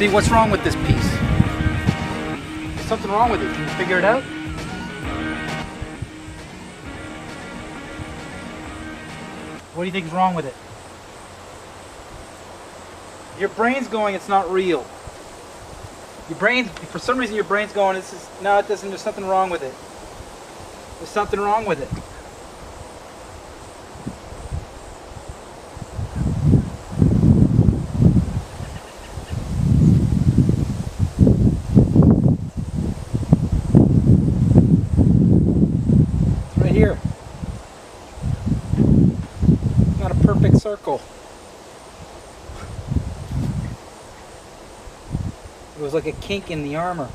See, what's wrong with this piece? There's something wrong with it. Can you figure it out? What do you think is wrong with it? Your brain's going, it's not real. Your brain, for some reason your brain's going, this is, no it doesn't, there's something wrong with it. There's something wrong with it. It's right here. It's not a perfect circle. It was like a kink in the armor.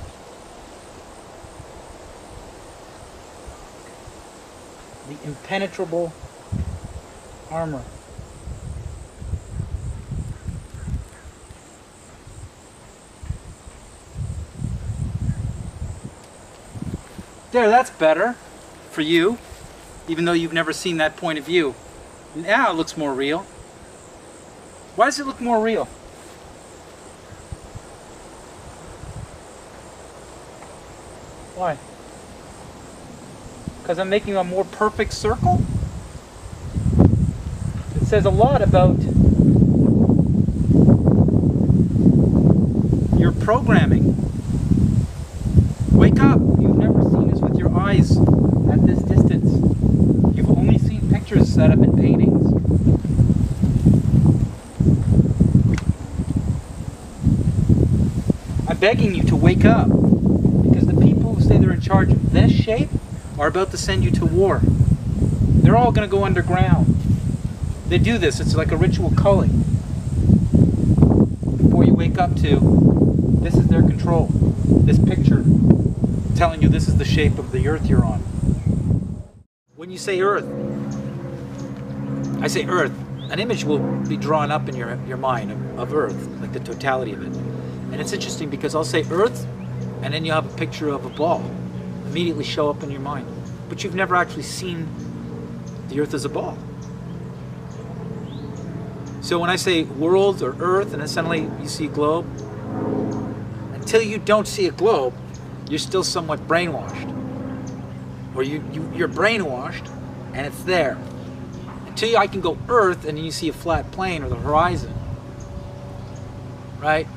The impenetrable armor. There, that's better for you, even though you've never seen that point of view. Now it looks more real. Why does it look more real? Why? Because I'm making a more perfect circle? It says a lot about your programming. Wake up! You've never seen this with your eyes at this distance. You've only seen pictures set up in paintings. I'm begging you to wake up. Say they're in charge of this shape are about to send you to war. They're all going to go underground. They do this, it's like a ritual culling. Before you wake up to, this is their control. This picture telling you this is the shape of the earth you're on. When you say earth, I say earth, an image will be drawn up in your mind of earth, like the totality of it. And it's interesting because I'll say earth, and then you have a picture of a ball immediately show up in your mind. But you've never actually seen the earth as a ball. So when I say world or earth and then suddenly you see a globe, until you don't see a globe, you're still somewhat brainwashed. Or you're brainwashed and it's there. Until I can go earth and then you see a flat plane or the horizon. Right?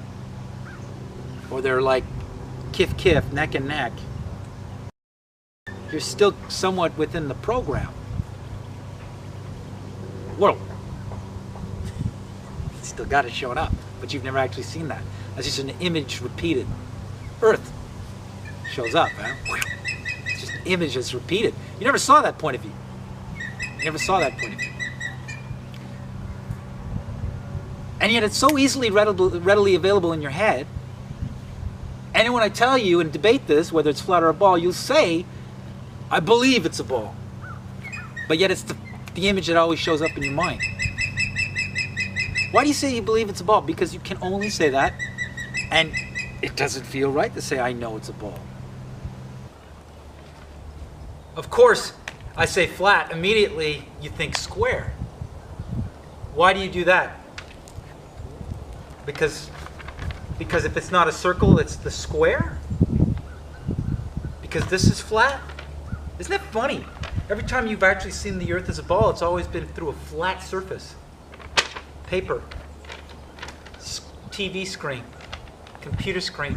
Or they're like kif, neck and neck. You're still somewhat within the program. Whoa. Still got it showing up, but you've never actually seen that. That's just an image repeated. Earth shows up, huh? It's just an image that's repeated. You never saw that point of view. You never saw that point of view. And yet it's so easily readily available in your head. And then when I tell you and debate this, whether it's flat or a ball, you'll say, I believe it's a ball. But yet it's the image that always shows up in your mind. Why do you say you believe it's a ball? Because you can only say that, and it doesn't feel right to say, I know it's a ball. Of course, I say flat, immediately you think square. Why do you do that? Because if it's not a circle, it's the square? Because this is flat? Isn't that funny? Every time you've actually seen the earth as a ball, it's always been through a flat surface. Paper, TV screen, computer screen,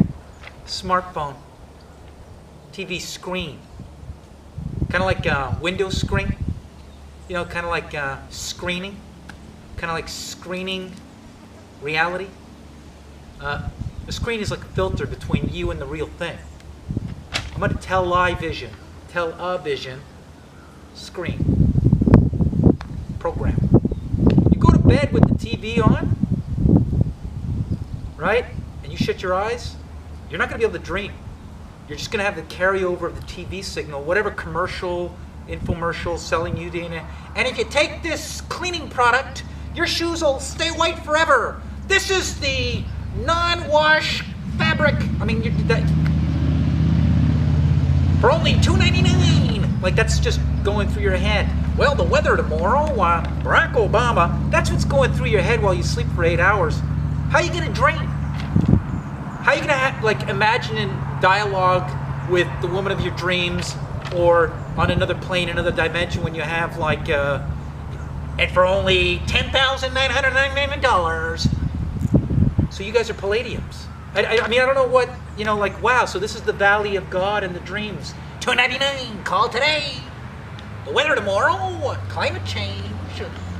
smartphone, TV screen. Kind of like a window screen, you know, kind of like screening, kind of like screening reality. The screen is like a filter between you and the real thing. I'm going to television, screen, program. You go to bed with the TV on, right? And you shut your eyes, you're not going to be able to dream. You're just going to have the carryover of the TV signal, whatever commercial, infomercial selling you the internet. And if you take this cleaning product, your shoes will stay white forever. This is the non-wash fabric. I mean, for only $2.99. Like, that's just going through your head. Well, the weather tomorrow, Barack Obama. That's what's going through your head while you sleep for 8 hours. How are you going to dream? How are you gonna like imagine in dialogue with the woman of your dreams, or on another plane, another dimension, when you have like, and for only $10,999. So you guys are palladiums. I mean, I don't know what, you know, like, wow, so this is the Valley of God and the dreams. $2.99, call today. The weather tomorrow, climate change,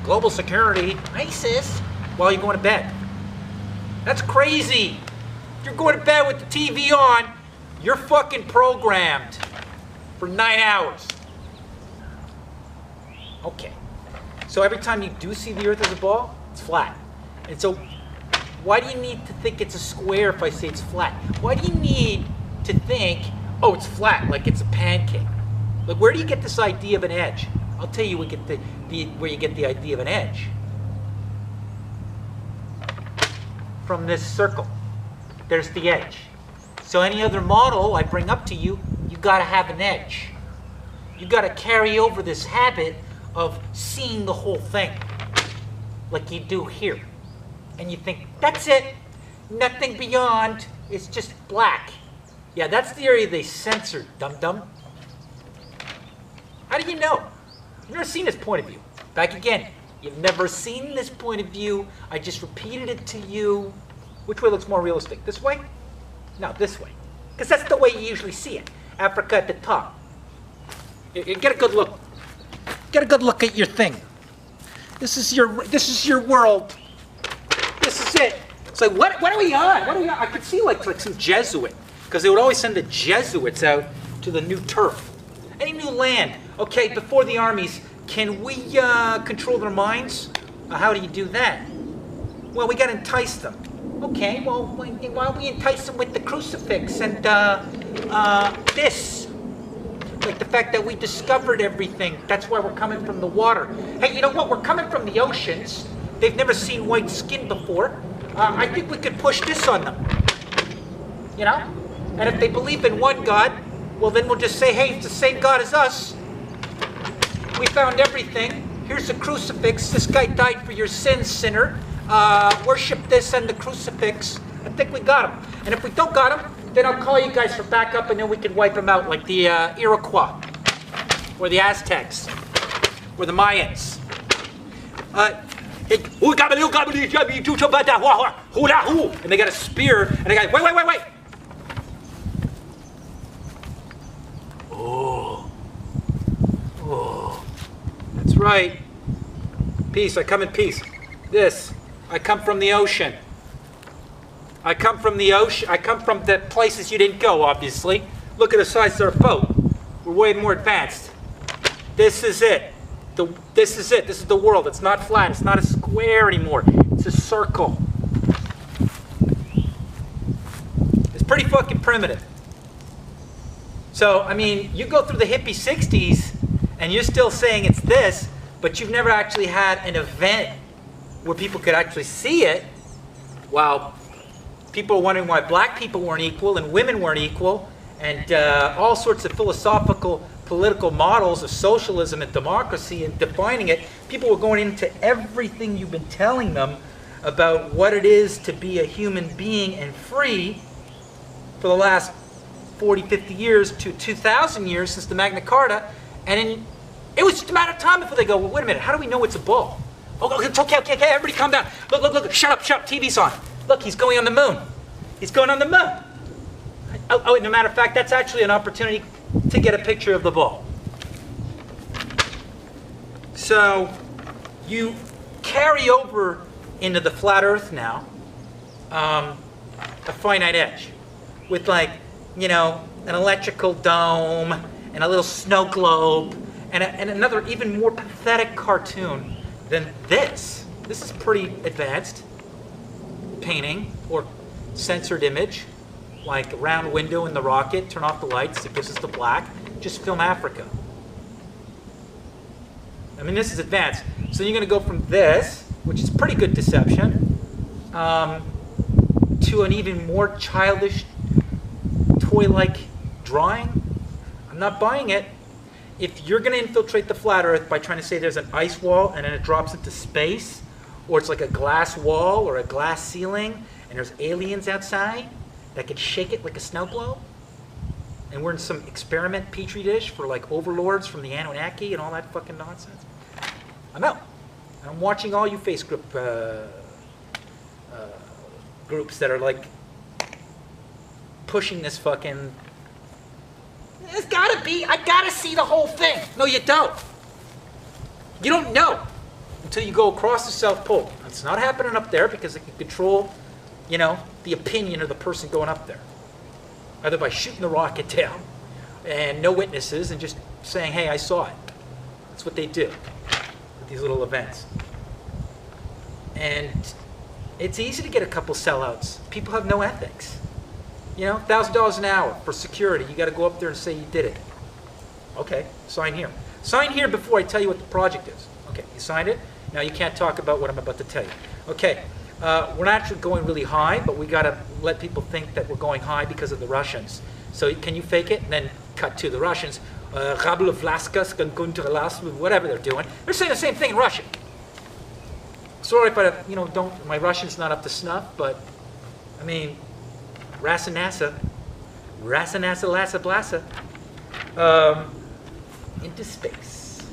global security, ISIS, while you're going to bed. That's crazy. If you're going to bed with the TV on, you're fucking programmed for 9 hours. Okay. So every time you do see the Earth as a ball, it's flat. And so why do you need to think it's a square if I say it's flat? Why do you need to think, oh, it's flat, like it's a pancake? Like, where do you get this idea of an edge? I'll tell you where you get the idea of an edge. From this circle. There's the edge. So any other model I bring up to you, you gotta have an edge. You gotta carry over this habit of seeing the whole thing, like you do here. And you think, that's it, nothing beyond, it's just black. Yeah, that's the area they censored, dum-dum. How do you know? You've never seen this point of view. Back again, you've never seen this point of view. I just repeated it to you. Which way looks more realistic? This way? No, this way. Because that's the way you usually see it. Africa at the top. You get a good look. Get a good look at your thing. This is your world. This is it. It's like, what are we on? What are we on? I could see like some Jesuit, because they would always send the Jesuits out to the new turf. Any new land. Okay, before the armies, can we control their minds? How do you do that? Well, we got to entice them. Okay, well, why don't we entice them with the crucifix and this? Like the fact that we discovered everything. That's why we're coming from the water. Hey, you know what? We're coming from the oceans. They've never seen white skin before. I think we could push this on them. You know? And if they believe in one God, well, then we'll just say, hey, it's the same God as us. We found everything. Here's a crucifix. This guy died for your sins, sinner. Worship this and the crucifix. I think we got him. And if we don't got him, then I'll call you guys for backup, and then we can wipe them out like the Iroquois, or the Aztecs, or the Mayans. And they got a spear, and they got, wait. Oh, that's right. Peace, I come in peace. This, I come from the ocean. I come from the ocean. I come from the places you didn't go, obviously. Look at the size of our boat. We're way more advanced. This is it. This is it. This is the world. It's not flat. It's not a square anymore. It's a circle. It's pretty fucking primitive. So, I mean, you go through the hippie 60s and you're still saying it's this, but you've never actually had an event where people could actually see it. While people are wondering why black people weren't equal and women weren't equal, and all sorts of philosophical, political models of socialism and democracy and defining it. People were going into everything you've been telling them about what it is to be a human being and free for the last 40, 50 years to 2,000 years since the Magna Carta. And it was just a matter of time before they go, well, wait a minute, how do we know it's a bull? Oh, it's okay, everybody calm down. Look, shut up, TV's on. Look, he's going on the moon. He's going on the moon. Oh, and a matter of fact, that's actually an opportunity to get a picture of the ball. So, you carry over into the flat Earth now a finite edge with, like, you know, an electrical dome and a little snow globe and another even more pathetic cartoon than this. This is pretty advanced painting or censored image, like a round window in the rocket, turn off the lights, it gives us the black, just film Africa. I mean, this is advanced. So you're going to go from this, which is pretty good deception, to an even more childish, toy-like drawing. I'm not buying it. If you're going to infiltrate the flat Earth by trying to say there's an ice wall and then it drops into space, or it's like a glass wall or a glass ceiling and there's aliens outside, that could shake it like a snow globe, and we're in some experiment petri dish for like overlords from the Anunnaki and all that fucking nonsense, I'm out. And I'm watching all you Facebook groups that are like pushing this fucking, there's gotta be, I gotta see the whole thing. No, you don't. You don't know until you go across the South Pole. It's not happening up there because it can control, you know, the opinion of the person going up there. Either by shooting the rocket down and no witnesses and just saying, hey, I saw it. That's what they do with these little events. And it's easy to get a couple sellouts. People have no ethics. You know, $1,000 an hour for security. You got to go up there and say you did it. Okay, sign here. Sign here before I tell you what the project is. Okay, you signed it? Now you can't talk about what I'm about to tell you. Okay, we're not actually going really high, but we got to let people think that we're going high because of the Russians. So can you fake it? And then cut to the Russians. Whatever they're doing. They're saying the same thing in Russian. Sorry if I, you know, my Russian's not up to snuff, but I mean, Rasanasa, Lassa Blassa, into space.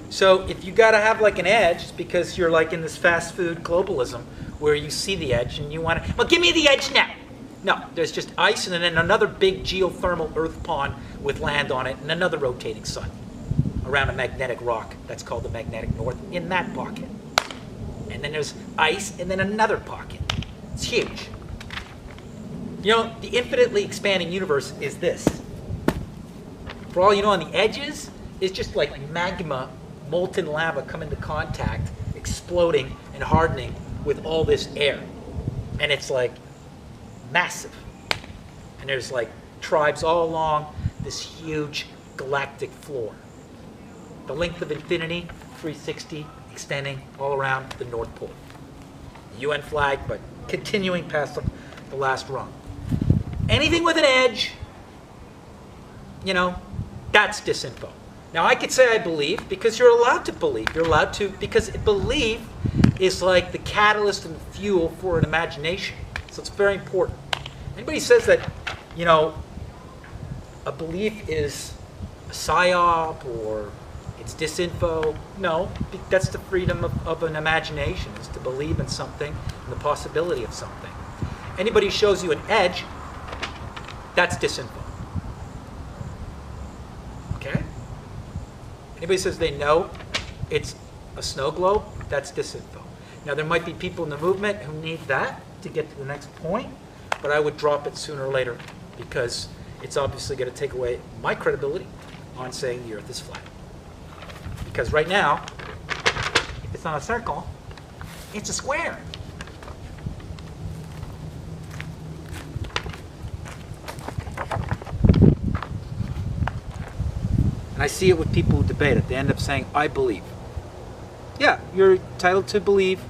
So if you gotta have like an edge, it's because you're like in this fast food globalism where you see the edge and you want to, well, give me the edge now. No, there's just ice and then another big geothermal earth pond with land on it and another rotating sun around a magnetic rock that's called the magnetic north in that pocket. And then there's ice and then another pocket. It's huge. You know, the infinitely expanding universe is this. For all you know, on the edges, it's just like magma, molten lava come into contact, exploding and hardening with all this air. And it's like massive. And there's like tribes all along this huge galactic floor. The length of infinity, 360, extending all around the North Pole. The UN flag, but continuing past the last rung. Anything with an edge, you know, that's disinfo. Now I could say I believe because you're allowed to believe. You're allowed to, because belief is like the catalyst and fuel for an imagination. So it's very important. Anybody says that, you know, a belief is a psyop or it's disinfo, no, that's the freedom of an imagination, is to believe in something and the possibility of something. Anybody who shows you an edge, that's disinfo. Okay? Anybody says they know it's a snow globe, that's disinfo. Now there might be people in the movement who need that to get to the next point, but I would drop it sooner or later because it's obviously going to take away my credibility on saying the earth is flat. Because right now, if it's not a circle, it's a square. And I see it with people who debate it. They end up saying, I believe. Yeah, you're entitled to believe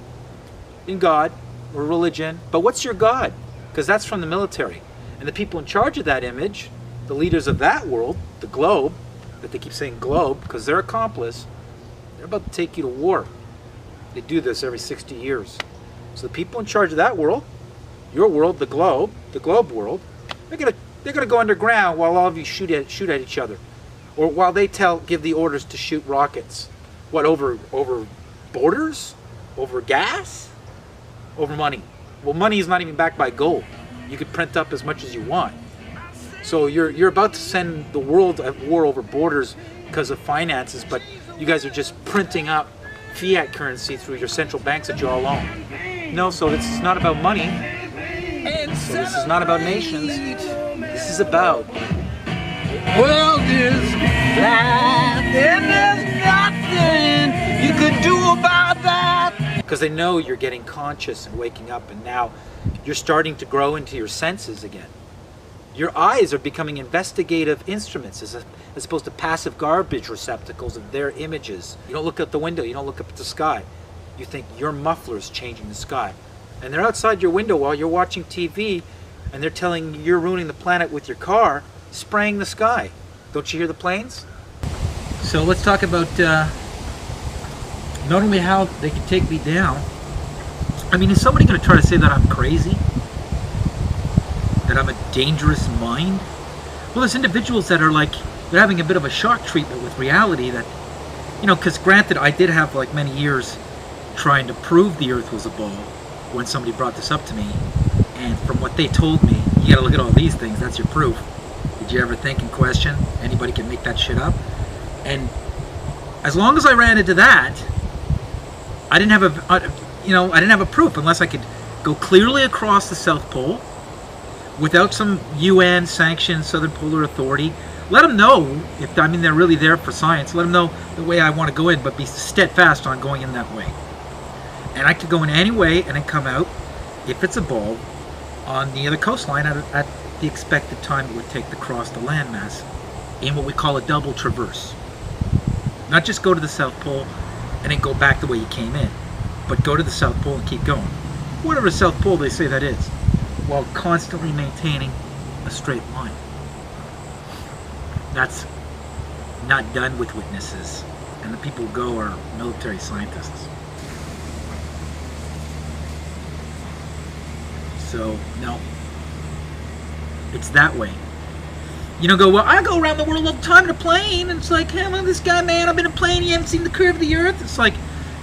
in God or religion, but what's your God? Because that's from the military. And the people in charge of that image, the leaders of that world, the globe, that they keep saying globe, because they're accomplice, they're about to take you to war. They do this every 60 years. So the people in charge of that world, your world, the globe world, they're gonna go underground while all of you shoot at each other. Or while they give the orders to shoot rockets. What, over borders? Over gas? Over money. Well, money is not even backed by gold. You could print up as much as you want. So you're about to send the world at war over borders because of finances, but you guys are just printing up fiat currency through your central banks that you all own. No, so this is not about money. So this is not about nations. This is about world is flat and there's nothing you could do about that. Because they know you're getting conscious and waking up, and now you're starting to grow into your senses again. Your eyes are becoming investigative instruments as opposed to passive garbage receptacles of their images. You don't look out the window, you don't look up at the sky. You think your muffler's changing the sky. And they're outside your window while you're watching TV, and they're telling you you're ruining the planet with your car, spraying the sky. Don't you hear the planes? So let's talk about not only how they can take me down. I mean, is somebody going to try to say that I'm crazy? that I'm a dangerous mind? Well, there's individuals that are like, they're having a bit of a shock treatment with reality that, you know, because granted, I did have like many years trying to prove the Earth was a ball when somebody brought this up to me. And from what they told me, you gotta look at all these things, that's your proof. Did you ever think and question? Anybody can make that shit up. And as long as I ran into that, I didn't have I didn't have a proof unless I could go clearly across the South Pole without some UN sanctioned Southern Polar Authority. Let them know, if I mean they're really there for science, let them know the way I want to go in, but be steadfast on going in that way. And I could go in any way and then come out, if it's a ball, on the other coastline at the expected time it would take to cross the landmass in what we call a double traverse. Not just go to the South Pole and then go back the way you came in, but go to the South Pole and keep going. Whatever South Pole they say that is, while constantly maintaining a straight line. That's not done with witnesses, and the people who go are military scientists. So, no. It's that way. You don't go, well, I go around the world all the time in a plane, and it's like, hey, well, this guy, man, I've been in a plane, you haven't seen the curve of the Earth. It's like,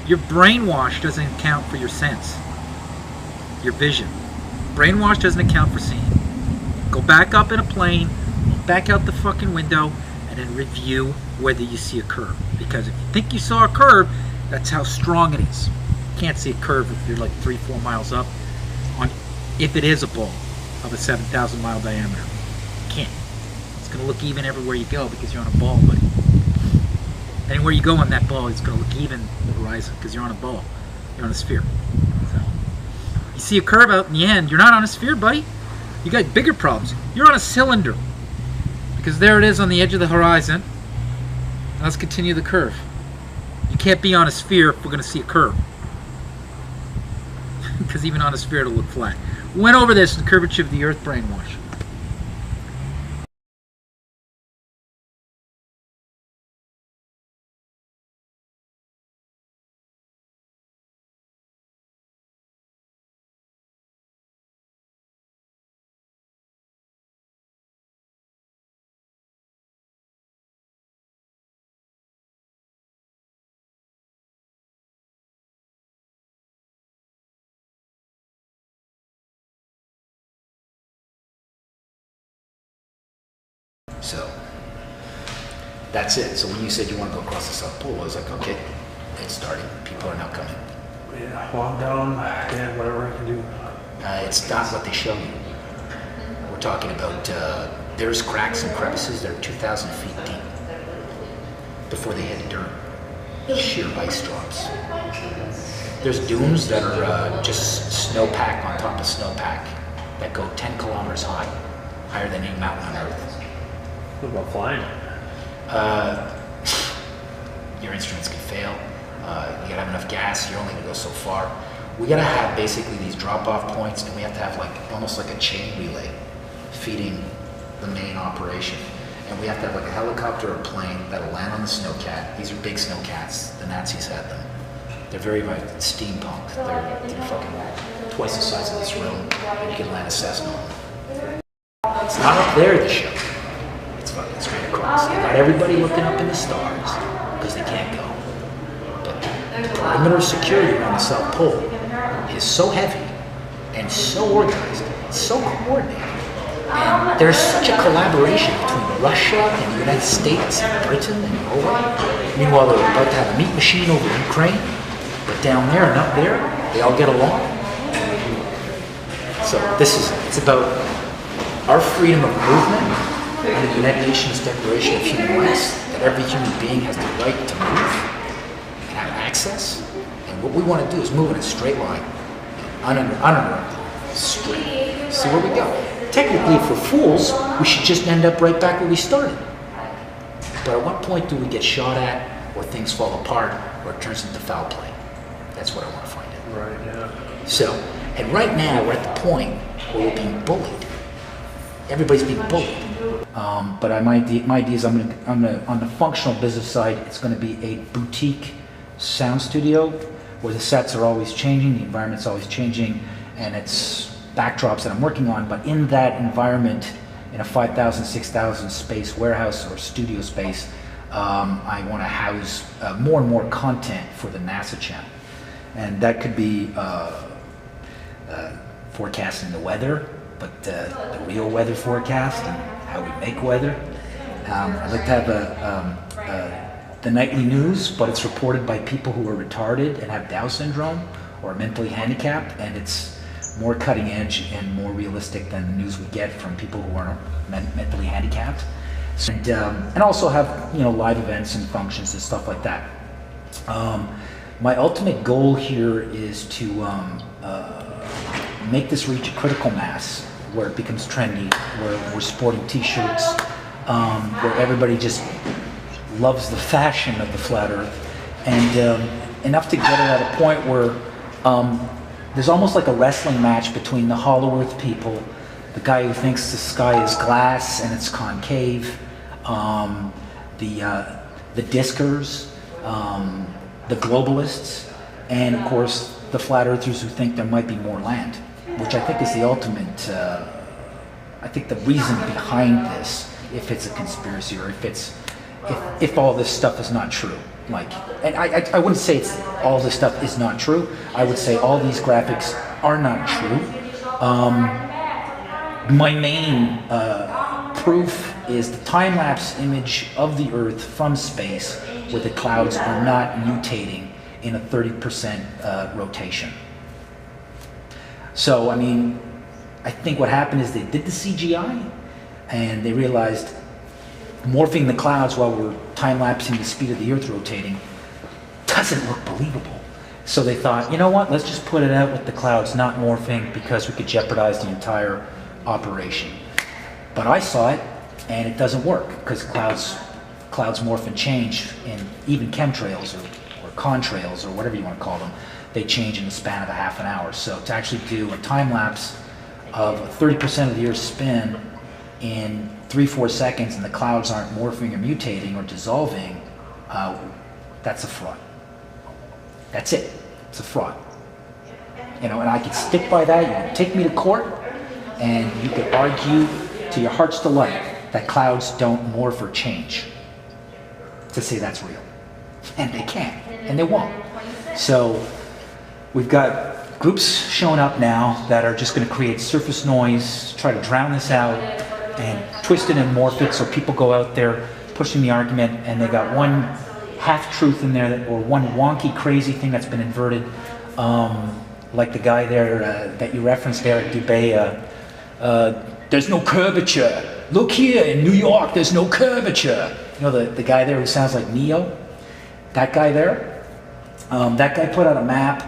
your brainwash doesn't account for your sense, your vision. Brainwash doesn't account for seeing. Go back up in a plane, back out the fucking window, and then review whether you see a curve. Because if you think you saw a curve, that's how strong it is. You can't see a curve if you're like 3-4 miles up, if it is a ball of a 7,000 mile diameter. You can't. It's going to look even everywhere you go because you're on a ball, buddy. Anywhere you go on that ball, it's going to look even the horizon because you're on a ball. You're on a sphere. So, you see a curve out in the end, you're not on a sphere, buddy. You got bigger problems. You're on a cylinder. Because there it is on the edge of the horizon. Let's continue the curve. You can't be on a sphere if we're going to see a curve. Because even on a sphere it'll look flat. We went over this in the curvature of the Earth brainwash. So that's it. So when you said you want to go across the South Pole, I was like, okay, it's starting. People are now coming. Yeah, walk down, yeah, whatever I can do. It's not what they show you. We're talking about, there's cracks and crevices that are 2,000 feet deep before they hit dirt. Sheer ice drops. There's dunes that are just snowpack on top of snowpack that go 10 kilometers high, higher than any mountain on Earth. What about flying? Your instruments can fail. You gotta have enough gas. You're only gonna go so far. We gotta have basically these drop-off points, and we have to have like almost like a chain relay feeding the main operation. And we have to have like a helicopter or a plane that'll land on the snowcat. These are big snowcats. The Nazis had them. They're very steampunk. They're fucking twice the size of this room, and you can land a Cessna on them. It's not up there, the show. It's fucking straight across. They got everybody looking up in the stars because they can't go. But the perimeter of security around the South Pole is so heavy and so organized, so coordinated. And there's such a collaboration between Russia and the United States and Britain and Norway. Meanwhile, they're about to have a meat machine over Ukraine, but down there and up there, they all get along. So it's about our freedom of movement and the United Nations Declaration of Human Rights, that every human being has the right to move and have access. And what we want to do is move in a straight line, uninterrupted, straight. See where we go. Technically, if we're fools, we should just end up right back where we started. But at what point do we get shot at, or things fall apart, or it turns into foul play? That's what I want to find out. Right, yeah. So, and right now we're at the point where we're being bullied. Everybody's being bullied. But my idea is I'm gonna on the functional business side, it's gonna be a boutique sound studio where the sets are always changing, the environment's always changing, and it's backdrops that I'm working on, but in that environment, in a 5,000, 6,000 space warehouse or studio space, I want to house more and more content for the NASA channel. And that could be forecasting the weather, but the real weather forecast and how we make weather. I'd like to have the nightly news, but it's reported by people who are retarded and have Down syndrome or mentally handicapped, and it's more cutting edge and more realistic than the news we get from people who are mentally handicapped. And also have, you know, live events and functions and stuff like that. My ultimate goal here is to make this reach a critical mass where it becomes trendy, where we're sporting t-shirts, where everybody just loves the fashion of the flat earth, and enough to get it at a point where there's almost like a wrestling match between the hollow earth people, the guy who thinks the sky is glass and it's concave, the diskers, the globalists, and of course the flat earthers who think there might be more land, which I think is the ultimate, I think the reason behind this, if it's a conspiracy or if all this stuff is not true. Like, and I wouldn't say it's all this stuff is not true. I would say all these graphics are not true. My main proof is the time-lapse image of the Earth from space where the clouds are not mutating in a 30% rotation. So, I mean, I think what happened is they did the CGI and they realized morphing the clouds while we're time-lapsing the speed of the Earth rotating doesn't look believable. So they thought, you know what, let's just put it out with the clouds not morphing because we could jeopardize the entire operation. But I saw it and it doesn't work because clouds morph and change in even chemtrails or contrails or whatever you want to call them. They change in the span of a half an hour. So to actually do a time-lapse of 30% of the Earth's spin in 3-4 seconds and the clouds aren't morphing or mutating or dissolving, that's a fraud. That's it. It's a fraud. You know, and I could stick by that. You can take me to court and you could argue to your heart's delight that clouds don't morph or change to say that's real. And they can't, and they won't. So we've got groups showing up now that are just going to create surface noise, try to drown this out, and twist it and morph it so people go out there pushing the argument, and they got one half-truth in there, or one wonky, crazy thing that's been inverted, like the guy there that you referenced there at Dubai. There's no curvature. Look here in New York, there's no curvature. You know, the guy there who sounds like Neo? That guy there? That guy put out a map.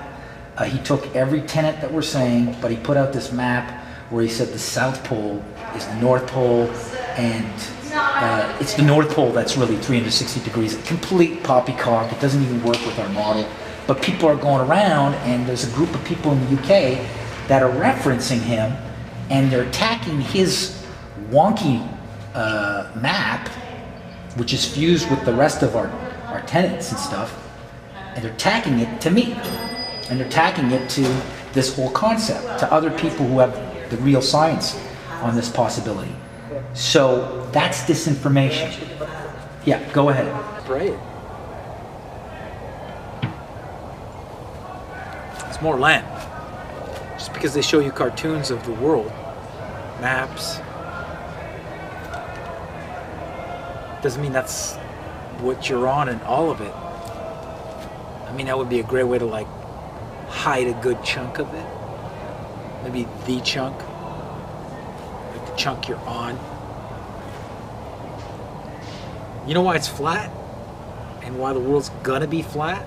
He took every tenet that we're saying, but he put out this map where he said the South Pole is the North Pole, and it's the North Pole that's really 360 degrees. A complete poppycock. It doesn't even work with our model. But people are going around, and there's a group of people in the UK that are referencing him, and they're attacking his wonky map, which is fused with the rest of our tenets and stuff, and they're attacking it to me. And they're attacking it to this whole concept, to other people who have the real science on this possibility. So that's disinformation. Yeah, go ahead. Right. It's more land. Just because they show you cartoons of the world, maps, doesn't mean that's what you're on and all of it. I mean, that would be a great way to like hide a good chunk of it. Maybe the chunk, like the chunk you're on. You know why it's flat? And why the world's gonna be flat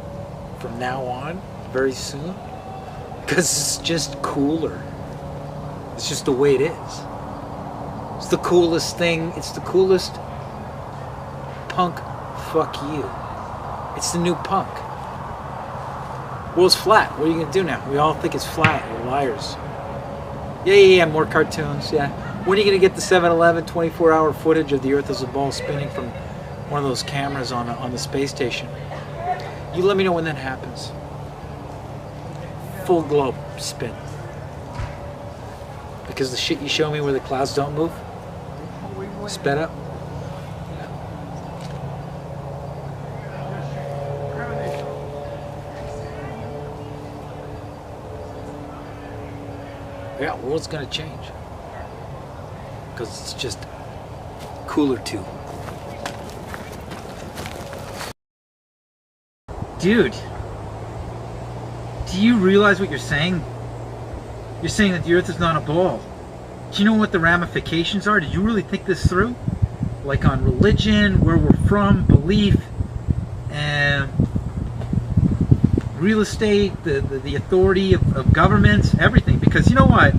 from now on, very soon? Because it's just cooler. It's just the way it is. It's the coolest thing. It's the coolest punk fuck you. It's the new punk. World's flat. What are you gonna do now? We all think it's flat. We're liars. Yeah, more cartoons, yeah. When are you gonna get the 7-Eleven 24-hour footage of the Earth as a ball spinning from one of those cameras on the space station? You let me know when that happens. Full globe spin. Because the shit you show me where the clouds don't move, sped up. Yeah, the world's gonna change. Because it's just cooler too. Dude, do you realize what you're saying? You're saying that the Earth is not a ball. Do you know what the ramifications are? Did you really think this through? Like on religion, where we're from, belief, and real estate, the authority of governments, everything. Because you know what?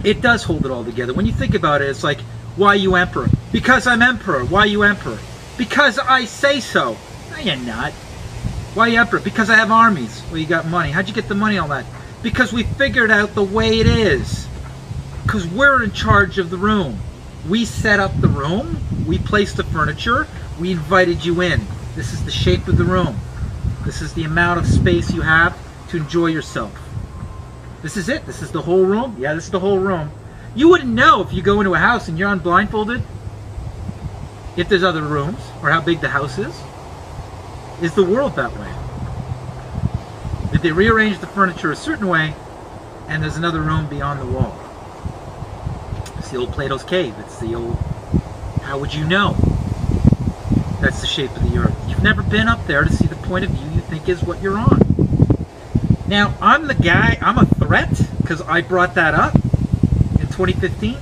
It does hold it all together. When you think about it, it's like, why you emperor? Because I'm emperor. Why you emperor? Because I say so. No, you're not. Why you emperor? Because I have armies. Well, you got money. How'd you get the money on that? Because we figured out the way it is. Because we're in charge of the room. We set up the room. We placed the furniture. We invited you in. This is the shape of the room. This is the amount of space you have to enjoy yourself. This is it. This is the whole room. Yeah, this is the whole room. You wouldn't know if you go into a house and you're unblindfolded if there's other rooms or how big the house is. Is the world that way? Did they rearrange the furniture a certain way and there's another room beyond the wall? It's the old Plato's cave. It's the old, how would you know? That's the shape of the earth. You've never been up there to see the point of view you think is what you're on. Now, I'm the guy, I'm a threat because I brought that up in 2015.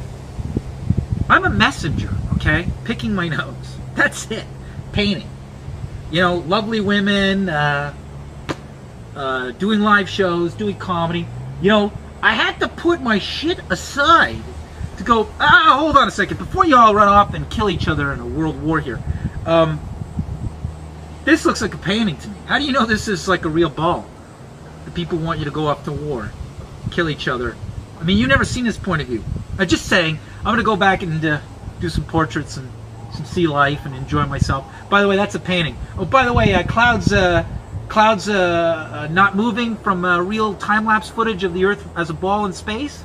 I'm a messenger, okay? Picking my nose. That's it. Painting. You know, lovely women, doing live shows, doing comedy. You know, I had to put my shit aside to go, hold on a second, before you all run off and kill each other in a world war here. This looks like a painting to me. How do you know this is like a real ball? The people want you to go off to war, kill each other. I mean, you've never seen this point of view. I'm just saying, I'm going to go back and do some portraits and some sea life and enjoy myself. By the way, that's a painting. Oh, by the way, clouds not moving from real time-lapse footage of the Earth as a ball in space.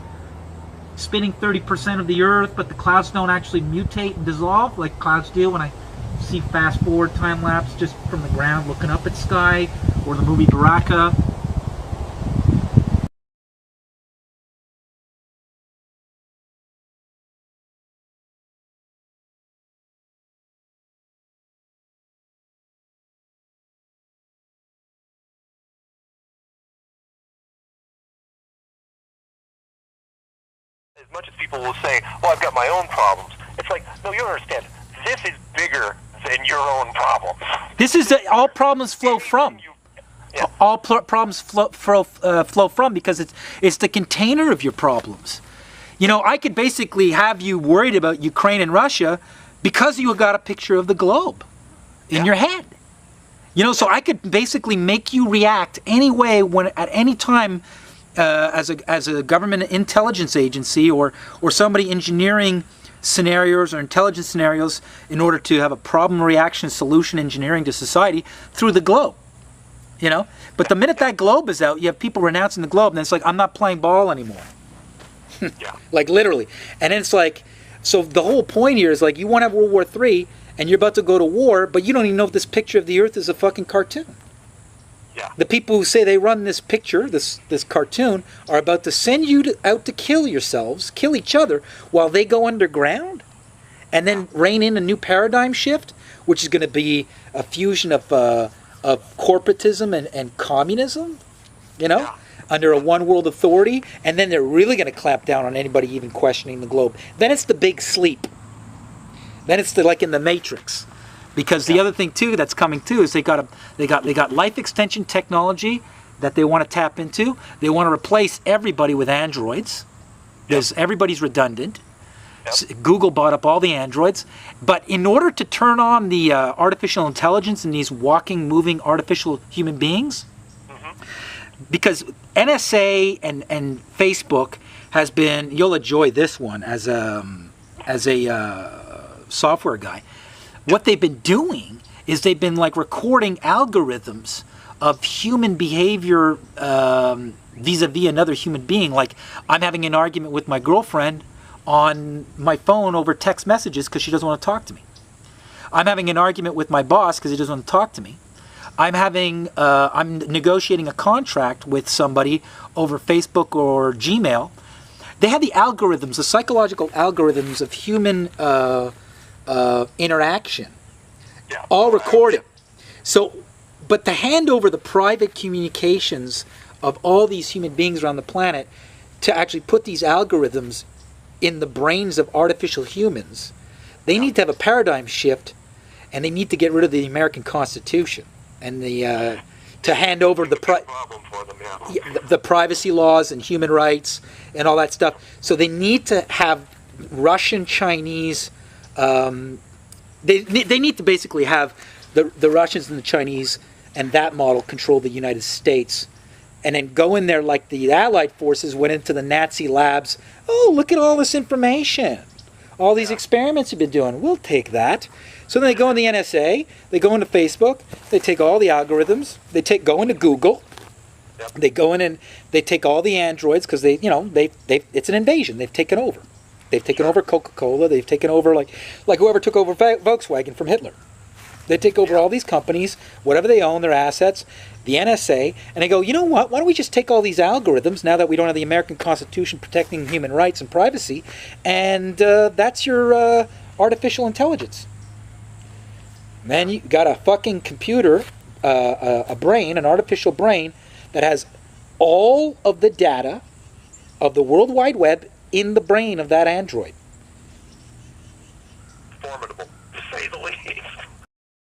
Spinning 30% of the Earth, but the clouds don't actually mutate and dissolve like clouds do when I see fast-forward time-lapse just from the ground looking up at sky, or the movie Baraka. As much as people will say, well, I've got my own problems, it's like, no, you don't understand. This is bigger than your own problems. This is all problems flow from. Yeah. All problems flow from, because it's the container of your problems. You know, I could basically have you worried about Ukraine and Russia because you got a picture of the globe in your head. You know, so I could basically make you react any way at any time. As a government intelligence agency or somebody engineering scenarios or intelligence scenarios in order to have a problem reaction solution engineering to society through the globe, you know. But the minute that globe is out, you have people renouncing the globe, and it's like, I'm not playing ball anymore. Like literally. And then it's like, so the whole point here is like, you want to have World War III and you're about to go to war, but you don't even know if this picture of the Earth is a fucking cartoon. The people who say they run this picture, this cartoon, are about to send you out to kill yourselves, kill each other, while they go underground, and then rein in a new paradigm shift, which is going to be a fusion of corporatism and communism, you know, under a one world authority, and then they're really going to clamp down on anybody even questioning the globe. Then it's the big sleep. Then it's like in the Matrix. Because the other thing too that's coming too is they got life extension technology that they want to tap into. They want to replace everybody with androids. Everybody's redundant. Google bought up all the androids, but in order to turn on the artificial intelligence in these walking, moving artificial human beings, because NSA and Facebook has been, you'll enjoy this one as a software guy. What they've been doing is they've been like recording algorithms of human behavior vis-a-vis another human being. Like, I'm having an argument with my girlfriend on my phone over text messages because she doesn't want to talk to me. I'm having an argument with my boss because he doesn't want to talk to me. I'm negotiating a contract with somebody over Facebook or Gmail. They have the algorithms, the psychological algorithms of human interaction, all recorded. So, but to hand over the private communications of all these human beings around the planet to actually put these algorithms in the brains of artificial humans, they need to have a paradigm shift, and they need to get rid of the American Constitution and the to hand over the privacy laws and human rights and all that stuff. So they need to have Russian, Chinese. They need to basically have the Russians and the Chinese and that model control the United States, and then go in there like the Allied forces went into the Nazi labs. Oh, look at all this information, all these experiments you've been doing. We'll take that. So then they go in the NSA, they go into Facebook, they take all the algorithms, go into Google, they go in and they take all the androids because it's an invasion. They've taken over. They've taken over Coca-Cola. They've taken over like whoever took over Volkswagen from Hitler. They take over all these companies, whatever they own, their assets, the NSA, and they go, you know what? Why don't we just take all these algorithms now that we don't have the American Constitution protecting human rights and privacy, and that's your artificial intelligence. Man, you got a fucking computer, a brain, an artificial brain that has all of the data of the World Wide Web in the brain of that android. Formidable, to say the least.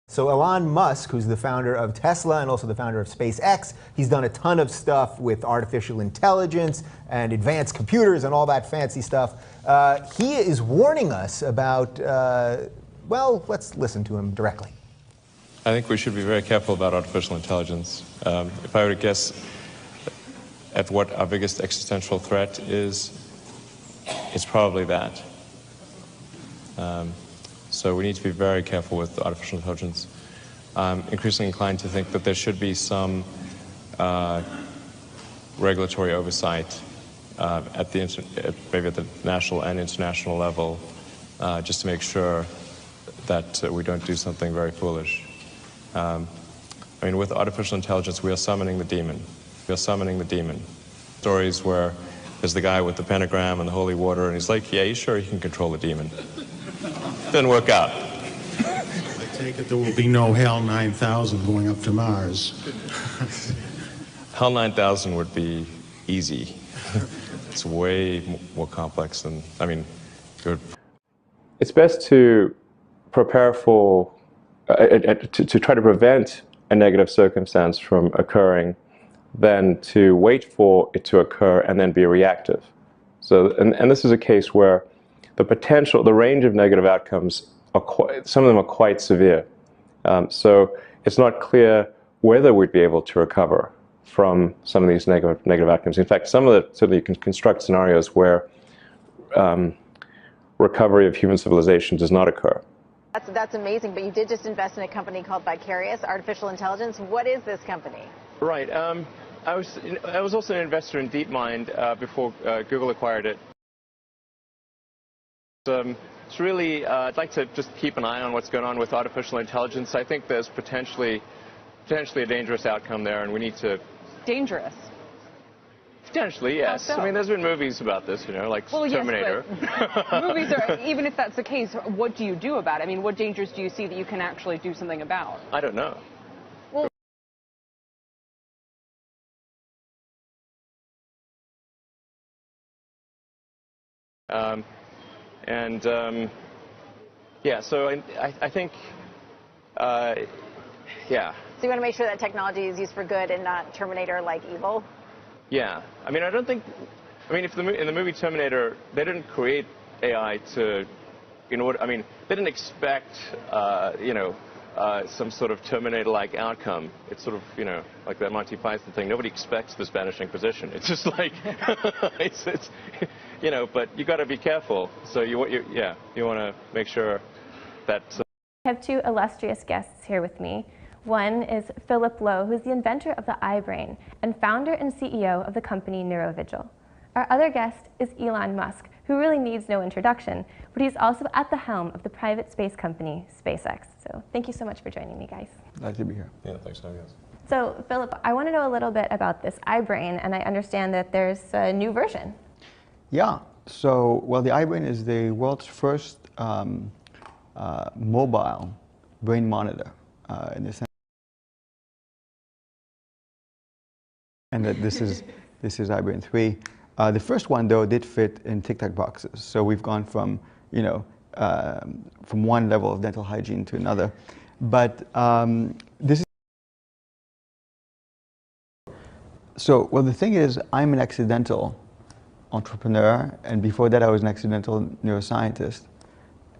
So Elon Musk, who's the founder of Tesla and also the founder of SpaceX, he's done a ton of stuff with artificial intelligence and advanced computers and all that fancy stuff. He is warning us about, well, let's listen to him directly. I think we should be very careful about artificial intelligence. If I were to guess at what our biggest existential threat is, it's probably that. So we need to be very careful with artificial intelligence. I'm increasingly inclined to think that there should be some regulatory oversight maybe at the national and international level, just to make sure that we don't do something very foolish. I mean, with artificial intelligence, we are summoning the demon. We are summoning the demon. Stories where there's the guy with the pentagram and the holy water, and he's like, yeah, he's sure he can control the demon. Didn't work out. I take it there will be no HAL 9000 going up to Mars. HAL 9000 would be easy. It's way more complex than, I mean, good. It's best to prepare for, to try to prevent a negative circumstance from occurring than to wait for it to occur and then be reactive. So, and this is a case where the range of negative outcomes, some of them are quite severe. So it's not clear whether we'd be able to recover from some of these negative outcomes. In fact, certainly you can construct scenarios where recovery of human civilization does not occur. That's amazing, but you did just invest in a company called Vicarious Artificial Intelligence. What is this company? Right. I was also an investor in DeepMind before Google acquired it. It's really, I'd like to just keep an eye on what's going on with artificial intelligence. I think there's potentially a dangerous outcome there, and we need to... Dangerous? Potentially, yes. How so? I mean, there's been movies about this, like Terminator. Yes, but movies are, even if that's the case, what do you do about it? I mean, what dangers do you see that you can actually do something about? I don't know. Well, yeah, so I think, yeah. So you want to make sure that technology is used for good and not Terminator-like evil? Yeah. I mean, I don't think, if in the movie Terminator, they didn't create AI to, I mean, they didn't expect, some sort of Terminator-like outcome. It's sort of, like that Monty Python thing. Nobody expects the Spanish Inquisition. It's just like, but you got to be careful. So you want to make sure that. I have two illustrious guests here with me. One is Philip Lowe, who's the inventor of the iBrain and founder and CEO of the company Neurovigil. Our other guest is Elon Musk, who really needs no introduction, but he's also at the helm of the private space company SpaceX. So thank you so much for joining me, guys. Glad to be here. Yeah, thanks for having us. So Philip, I want to know a little bit about this iBrain, and I understand that there's a new version. Yeah, so, well, the iBrain is the world's first mobile brain monitor in the sense. And that this is iBrain 3. The first one, though, did fit in Tic Tac boxes. So we've gone from, you know, from one level of dental hygiene to another. But this is. So, well, the thing is, I'm an accidental entrepreneur, and before that I was an accidental neuroscientist.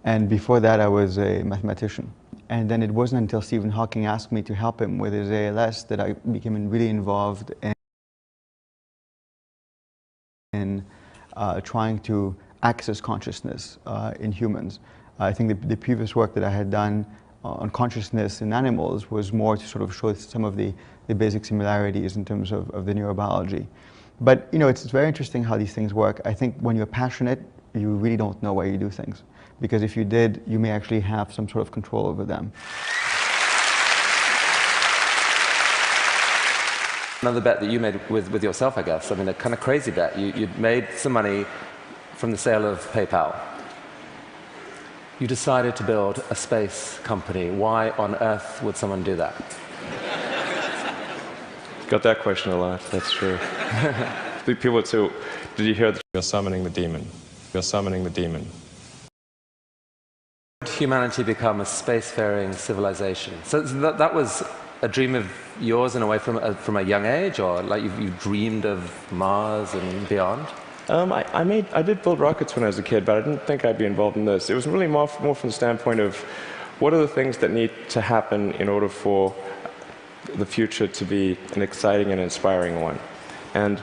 And before that I was a mathematician. And then it wasn't until Stephen Hawking asked me to help him with his ALS that I became really involved in trying to access consciousness in humans. I think the previous work that I had done on consciousness in animals was more to sort of show some of the basic similarities in terms of the neurobiology. But you know, it's very interesting how these things work. I think when you're passionate, you really don't know why you do things. Because if you did, you may actually have some sort of control over them. Another bet that you made with yourself, I guess. I mean, a kind of crazy bet. You'd made some money from the sale of PayPal. You decided to build a space company. Why on earth would someone do that? Got that question a lot, that's true. People would say, did you hear that you're summoning the demon? You're summoning the demon. Humanity become a spacefaring civilization. So that was a dream of yours in a way from a young age, or like you dreamed of Mars and beyond? I did build rockets when I was a kid, but I didn't think I'd be involved in this. It was really more from the standpoint of what are the things that need to happen in order for the future to be an exciting and inspiring one. And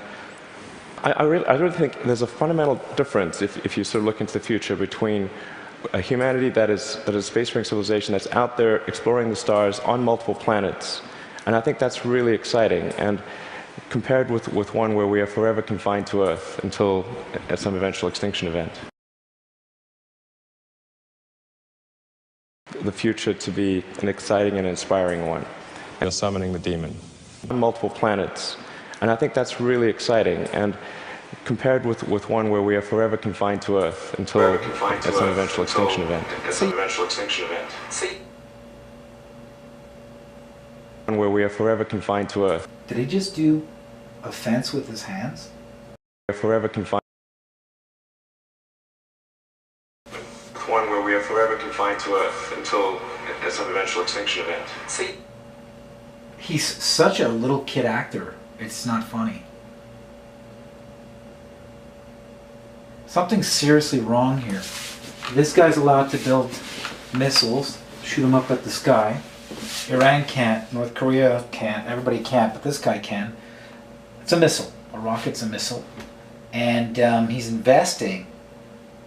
I really think there's a fundamental difference if you sort of look into the future between a humanity that is a spacefaring civilization that's out there exploring the stars on multiple planets. And I think that's really exciting. And compared with one where we are forever confined to Earth until at some eventual extinction event. The future to be an exciting and inspiring one. And summoning the demon. On multiple planets. And I think that's really exciting. And compared with one where we are forever confined to Earth until at some eventual extinction event. Where we are forever confined to Earth. Did he just do a fence with his hands? We are forever confined. One where we are forever confined to Earth until at some eventual extinction event. See, he's such a little kid actor. It's not funny. Something's seriously wrong here. This guy's allowed to build missiles, shoot them up at the sky. Iran can't, North Korea can't, everybody can't, but this guy can. It's a missile. A rocket's a missile. And he's investing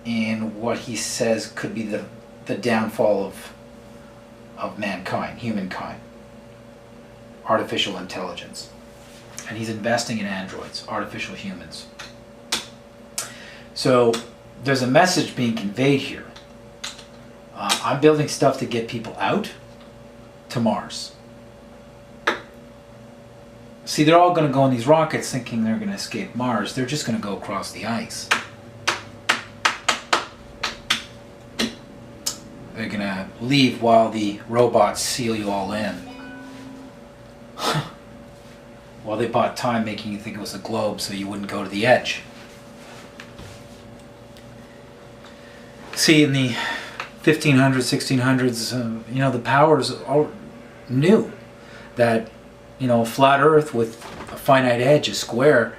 in what he says could be the downfall of mankind, humankind. Artificial intelligence. And he's investing in androids, artificial humans. So there's a message being conveyed here. I'm building stuff to get people out to Mars. See, they're all going to go on these rockets thinking they're going to escape Mars. They're just going to go across the ice. They're going to leave while the robots seal you all in. Well, they bought time making you think it was a globe so you wouldn't go to the edge. See, in the 1500s, 1600s, you know, the powers all knew that, you know, a flat Earth with a finite edge, a square,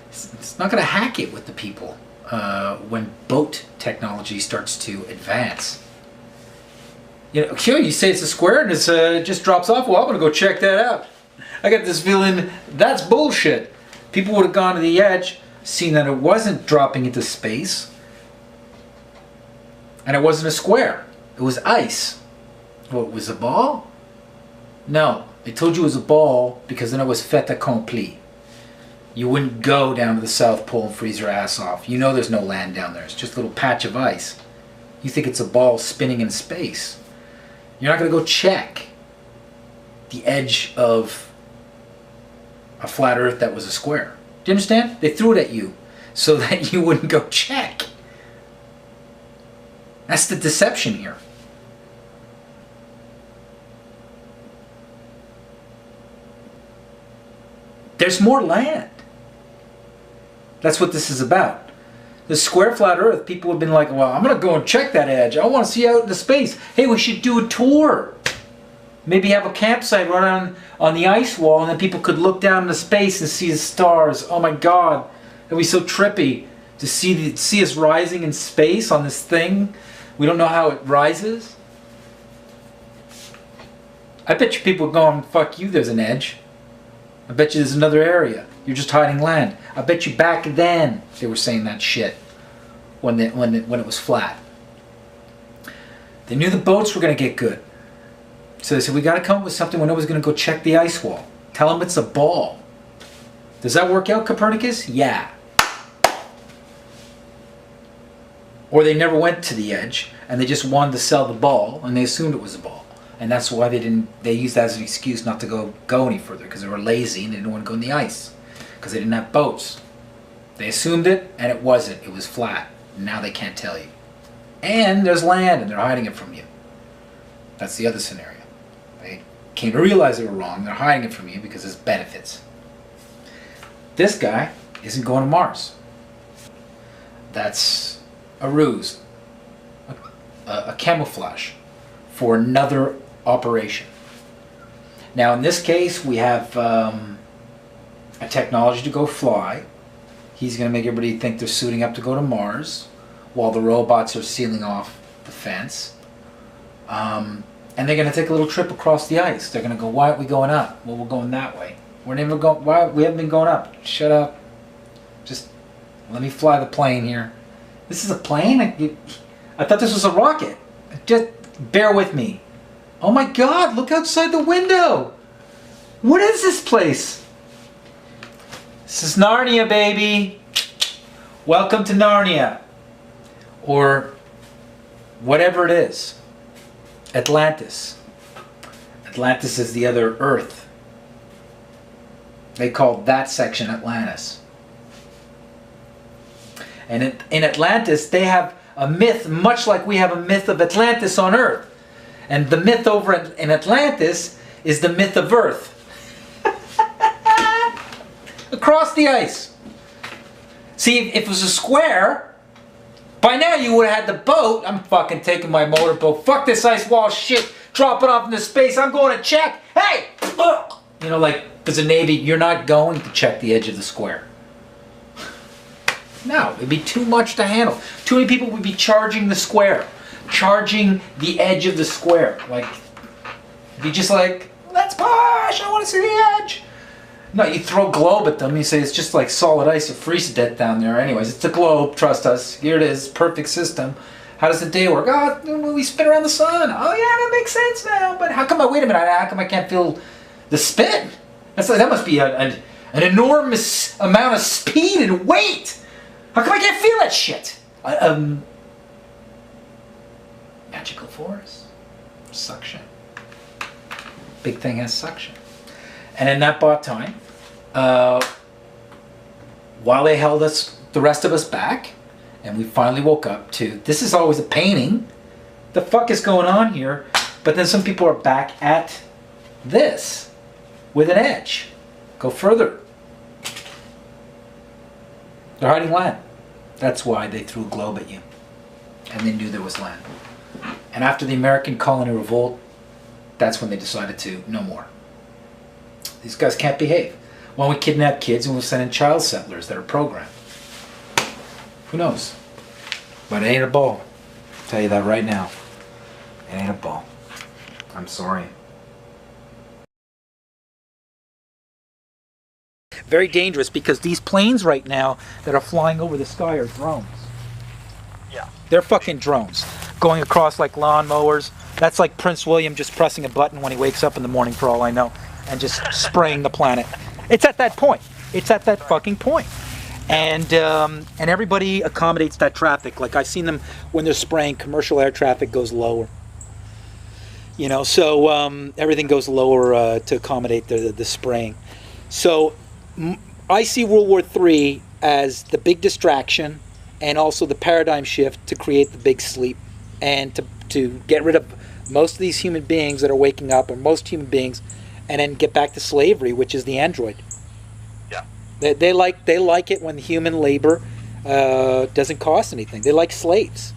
it's not going to hack it with the people when boat technology starts to advance. You know, sure, you say it's a square and it just drops off. Well, I'm going to go check that out. I got this feeling that's bullshit. People would have gone to the edge, seen that it wasn't dropping into space, and it wasn't a square. It was ice. What, was a ball? No. They told you it was a ball because then it was fait accompli. You wouldn't go down to the South Pole and freeze your ass off. You know there's no land down there. It's just a little patch of ice. You think it's a ball spinning in space. You're not going to go check the edge of a flat earth that was a square. Do you understand? They threw it at you so that you wouldn't go check. That's the deception here. There's more land. That's what this is about. The square flat earth, people have been like, well, I'm going to go and check that edge. I want to see out into space. Hey, we should do a tour. Maybe have a campsite right on the ice wall, and then people could look down into space and see the stars. Oh my God, it'd be so trippy to see us rising in space on this thing. We don't know how it rises. I bet you people are going, fuck you, there's an edge. I bet you there's another area. You're just hiding land. I bet you back then they were saying that shit when it was flat. They knew the boats were going to get good. So they said, we got to come up with something when nobody's going to go check the ice wall. Tell them it's a ball. Does that work out, Copernicus? Yeah. Or they never went to the edge and they just wanted to sell the ball and they assumed it was a ball. And that's why they used that as an excuse not to go any further, because they were lazy and they didn't want to go in the ice because they didn't have boats. They assumed it and it wasn't. It was flat. Now they can't tell you. And there's land and they're hiding it from you. That's the other scenario. They came to realize they were wrong. They're hiding it from you because there's benefits. This guy isn't going to Mars. That's a ruse, a camouflage for another operation. Now in this case we have a technology to go fly. He's going to make everybody think they're suiting up to go to Mars while the robots are sealing off the fence. And they're going to take a little trip across the ice. They're going to go, why aren't we going up? Well, we're going that way. We're never going, why? We haven't been going up. Shut up. Just let me fly the plane here. This is a plane? I thought this was a rocket. Just bear with me. Oh my God, look outside the window. What is this place? This is Narnia, baby. Welcome to Narnia. Or whatever it is. Atlantis. Atlantis is the other Earth. They called that section Atlantis. And in Atlantis, they have a myth much like we have a myth of Atlantis on Earth. And the myth over in Atlantis is the myth of Earth. Across the ice. See, if it was a square, by now you would have had the boat. I'm fucking taking my motorboat. Fuck this ice wall shit. Drop it off into space. I'm going to check. Hey! You know, like, as a Navy, you're not going to check the edge of the square. No, it'd be too much to handle. Too many people would be charging the square. Charging the edge of the square. Like, it'd be just like, let's push, I want to see the edge. No, you throw globe at them, you say it's just like solid ice, you freeze to death down there. Anyways, it's a globe, trust us. Here it is, perfect system. How does the day work? Oh, we spin around the sun. Oh yeah, that makes sense now. But how come wait a minute, how come I can't feel the spin? That must be an enormous amount of speed and weight. How come I can't feel that shit? Magical force. Suction. Big thing has suction. And in that bought time, while they held us, the rest of us back, and we finally woke up to, this is always a painting. The fuck is going on here? But then some people are back at this with an edge. Go further. They're hiding land. That's why they threw a globe at you. And they knew there was land. And after the American colony revolt, that's when they decided to, no more. These guys can't behave. Why don't we kidnap kids and we'll send in child settlers that are programmed? Who knows? But it ain't a ball. I'll tell you that right now. It ain't a ball. I'm sorry. Very dangerous because these planes right now that are flying over the sky are drones. Yeah. They're fucking drones. Going across like lawnmowers. That's like Prince William just pressing a button when he wakes up in the morning for all I know. and just spraying the planet. It's at that point. It's at that fucking point. And everybody accommodates that traffic. Like I've seen them when they're spraying, commercial air traffic goes lower. You know, so everything goes lower to accommodate the spraying. So I see World War III as the big distraction and also the paradigm shift to create the big sleep and to get rid of most of these human beings that are waking up, or most human beings, and then get back to slavery, which is the android. Yeah. They like it when human labor doesn't cost anything. They like slaves.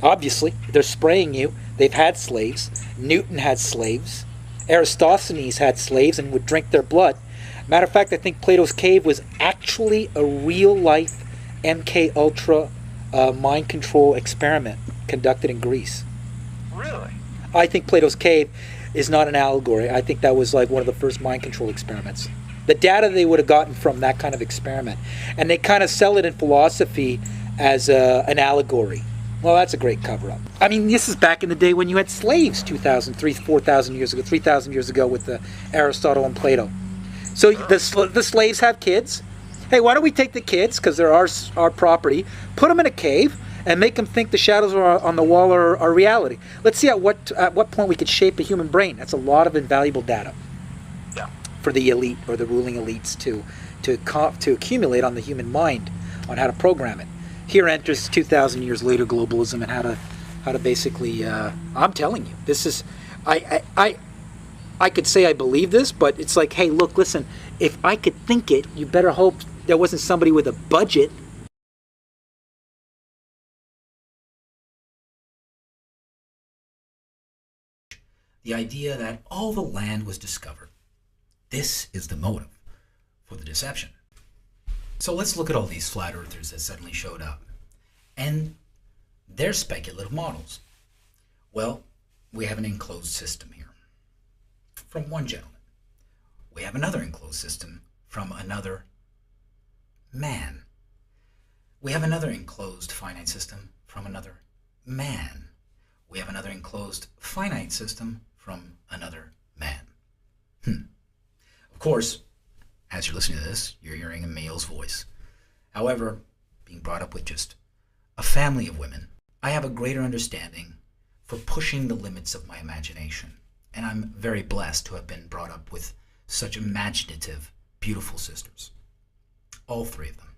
Obviously, they're spraying you. They've had slaves. Newton had slaves. Aristophanes had slaves and would drink their blood. Matter of fact, I think Plato's Cave was actually a real-life MK Ultra mind control experiment conducted in Greece. Really? I think Plato's Cave is not an allegory. I think that was like one of the first mind control experiments. The data they would have gotten from that kind of experiment. And they kind of sell it in philosophy as an allegory. Well, that's a great cover-up. I mean, this is back in the day when you had slaves 2,000, 3,000, 4,000 years ago, 3,000 years ago with Aristotle and Plato. So the slaves have kids. Hey, why don't we take the kids, because they're our property, put them in a cave, and make them think the shadows on the wall are reality. Let's see at what point we could shape a human brain. That's a lot of invaluable data for the elite or the ruling elites to accumulate on the human mind, on how to program it. Here enters 2,000 years later globalism and how to basically. I'm telling you, this is. I could say I believe this, but it's like, hey, look, listen. If I could think it, you better hope there wasn't somebody with a budget. The idea that all the land was discovered. This is the motive for the deception. So let's look at all these flat earthers that suddenly showed up and their speculative models. Well, we have an enclosed system here from one gentleman. We have another enclosed system from another man. We have another enclosed finite system from another man. We have another enclosed finite system from another man. Of course, as you're listening to this, you're hearing a male's voice. However, being brought up with just a family of women, I have a greater understanding for pushing the limits of my imagination. And I'm very blessed to have been brought up with such imaginative, beautiful sisters. All three of them.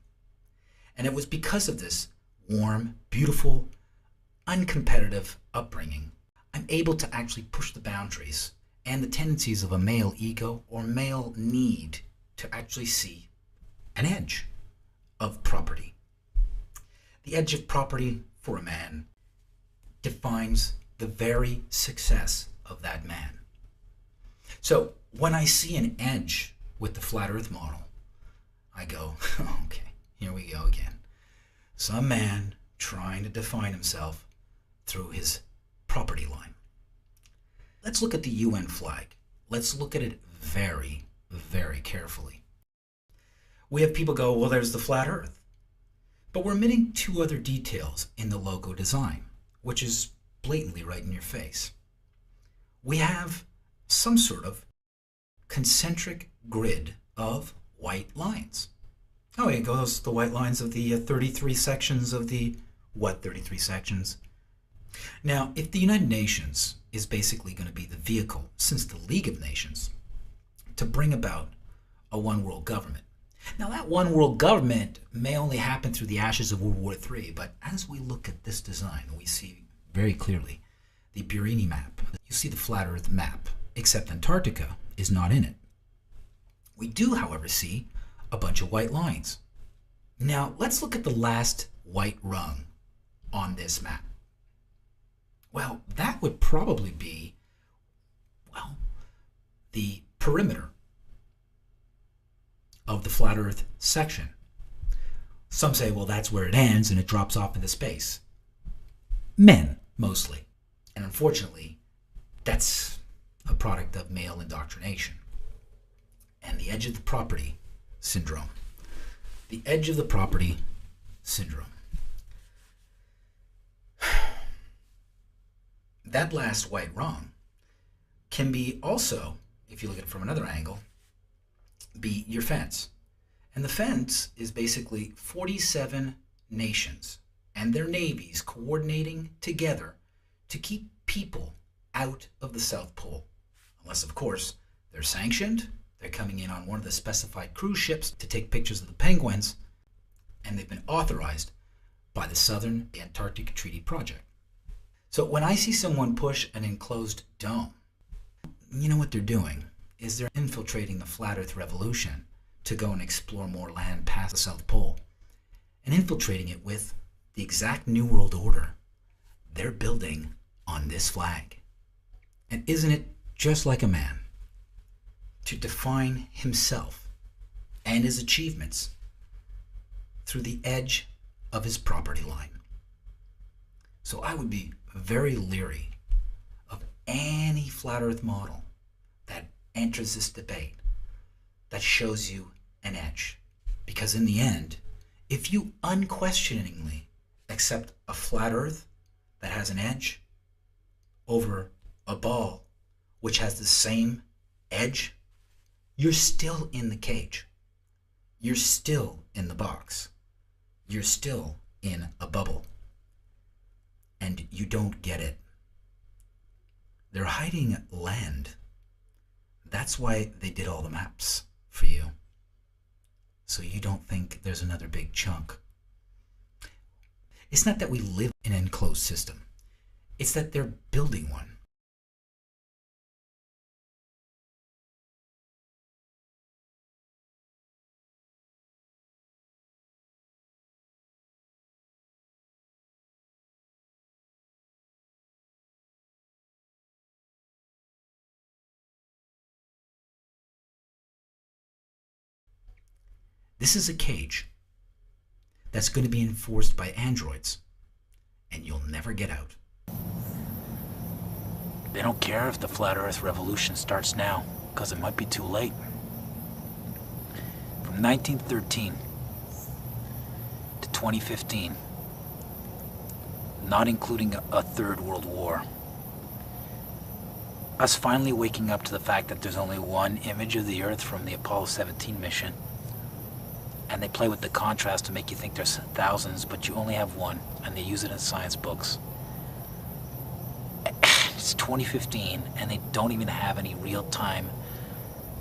And it was because of this warm, beautiful, uncompetitive upbringing, I'm able to actually push the boundaries and the tendencies of a male ego or male need to actually see an edge of property. The edge of property for a man defines the very success of that man. So when I see an edge with the flat earth model, I go, okay, here we go again. Some man trying to define himself through his property line. Let's look at the UN flag. Let's look at it very, very carefully. We have people go, well, there's the flat earth. But we're omitting two other details in the logo design, which is blatantly right in your face. We have some sort of concentric grid of white lines. Oh, it goes the white lines of the 33 sections of the, what 33 sections? Now, if the United Nations is basically going to be the vehicle, since the League of Nations, to bring about a one world government. Now, that one world government may only happen through the ashes of World War III, but as we look at this design, we see very clearly the Burini map. You see the flat earth map, except Antarctica is not in it. We do, however, see a bunch of white lines. Now, let's look at the last white rung on this map. Well, that would probably be, well, the perimeter of the flat earth section. Some say, well, that's where it ends and it drops off into space. Men, mostly. And unfortunately, that's a product of male indoctrination. And the edge of the property syndrome. The edge of the property syndrome. That last white rung can be also if you look at it from another angle, be your fence. And the fence is basically 47 nations and their navies coordinating together to keep people out of the South Pole. Unless, of course, they're sanctioned, they're coming in on one of the specified cruise ships to take pictures of the penguins, and they've been authorized by the Southern Antarctic Treaty Project. So when I see someone push an enclosed dome, you know what they're doing is they're infiltrating the flat earth revolution to go and explore more land past the South Pole and infiltrating it with the exact New World Order they're building on this flag. And isn't it just like a man to define himself and his achievements through the edge of his property line? So I would be very leery of any flat earth model that enters this debate that shows you an edge. Because in the end, if you unquestioningly accept a flat earth that has an edge over a ball which has the same edge, you're still in the cage. You're still in the box. You're still in a bubble. And you don't get it. They're hiding land. That's why they did all the maps for you. So you don't think there's another big chunk. It's not that we live in an enclosed system. It's that they're building one. This is a cage that's going to be enforced by androids, and you'll never get out. They don't care if the flat earth revolution starts now, because it might be too late. From 1913 to 2015, not including a third world war, us finally waking up to the fact that there's only one image of the Earth from the Apollo 17 mission, and they play with the contrast to make you think there's thousands, but you only have one, and they use it in science books. It's 2015, and they don't even have any real-time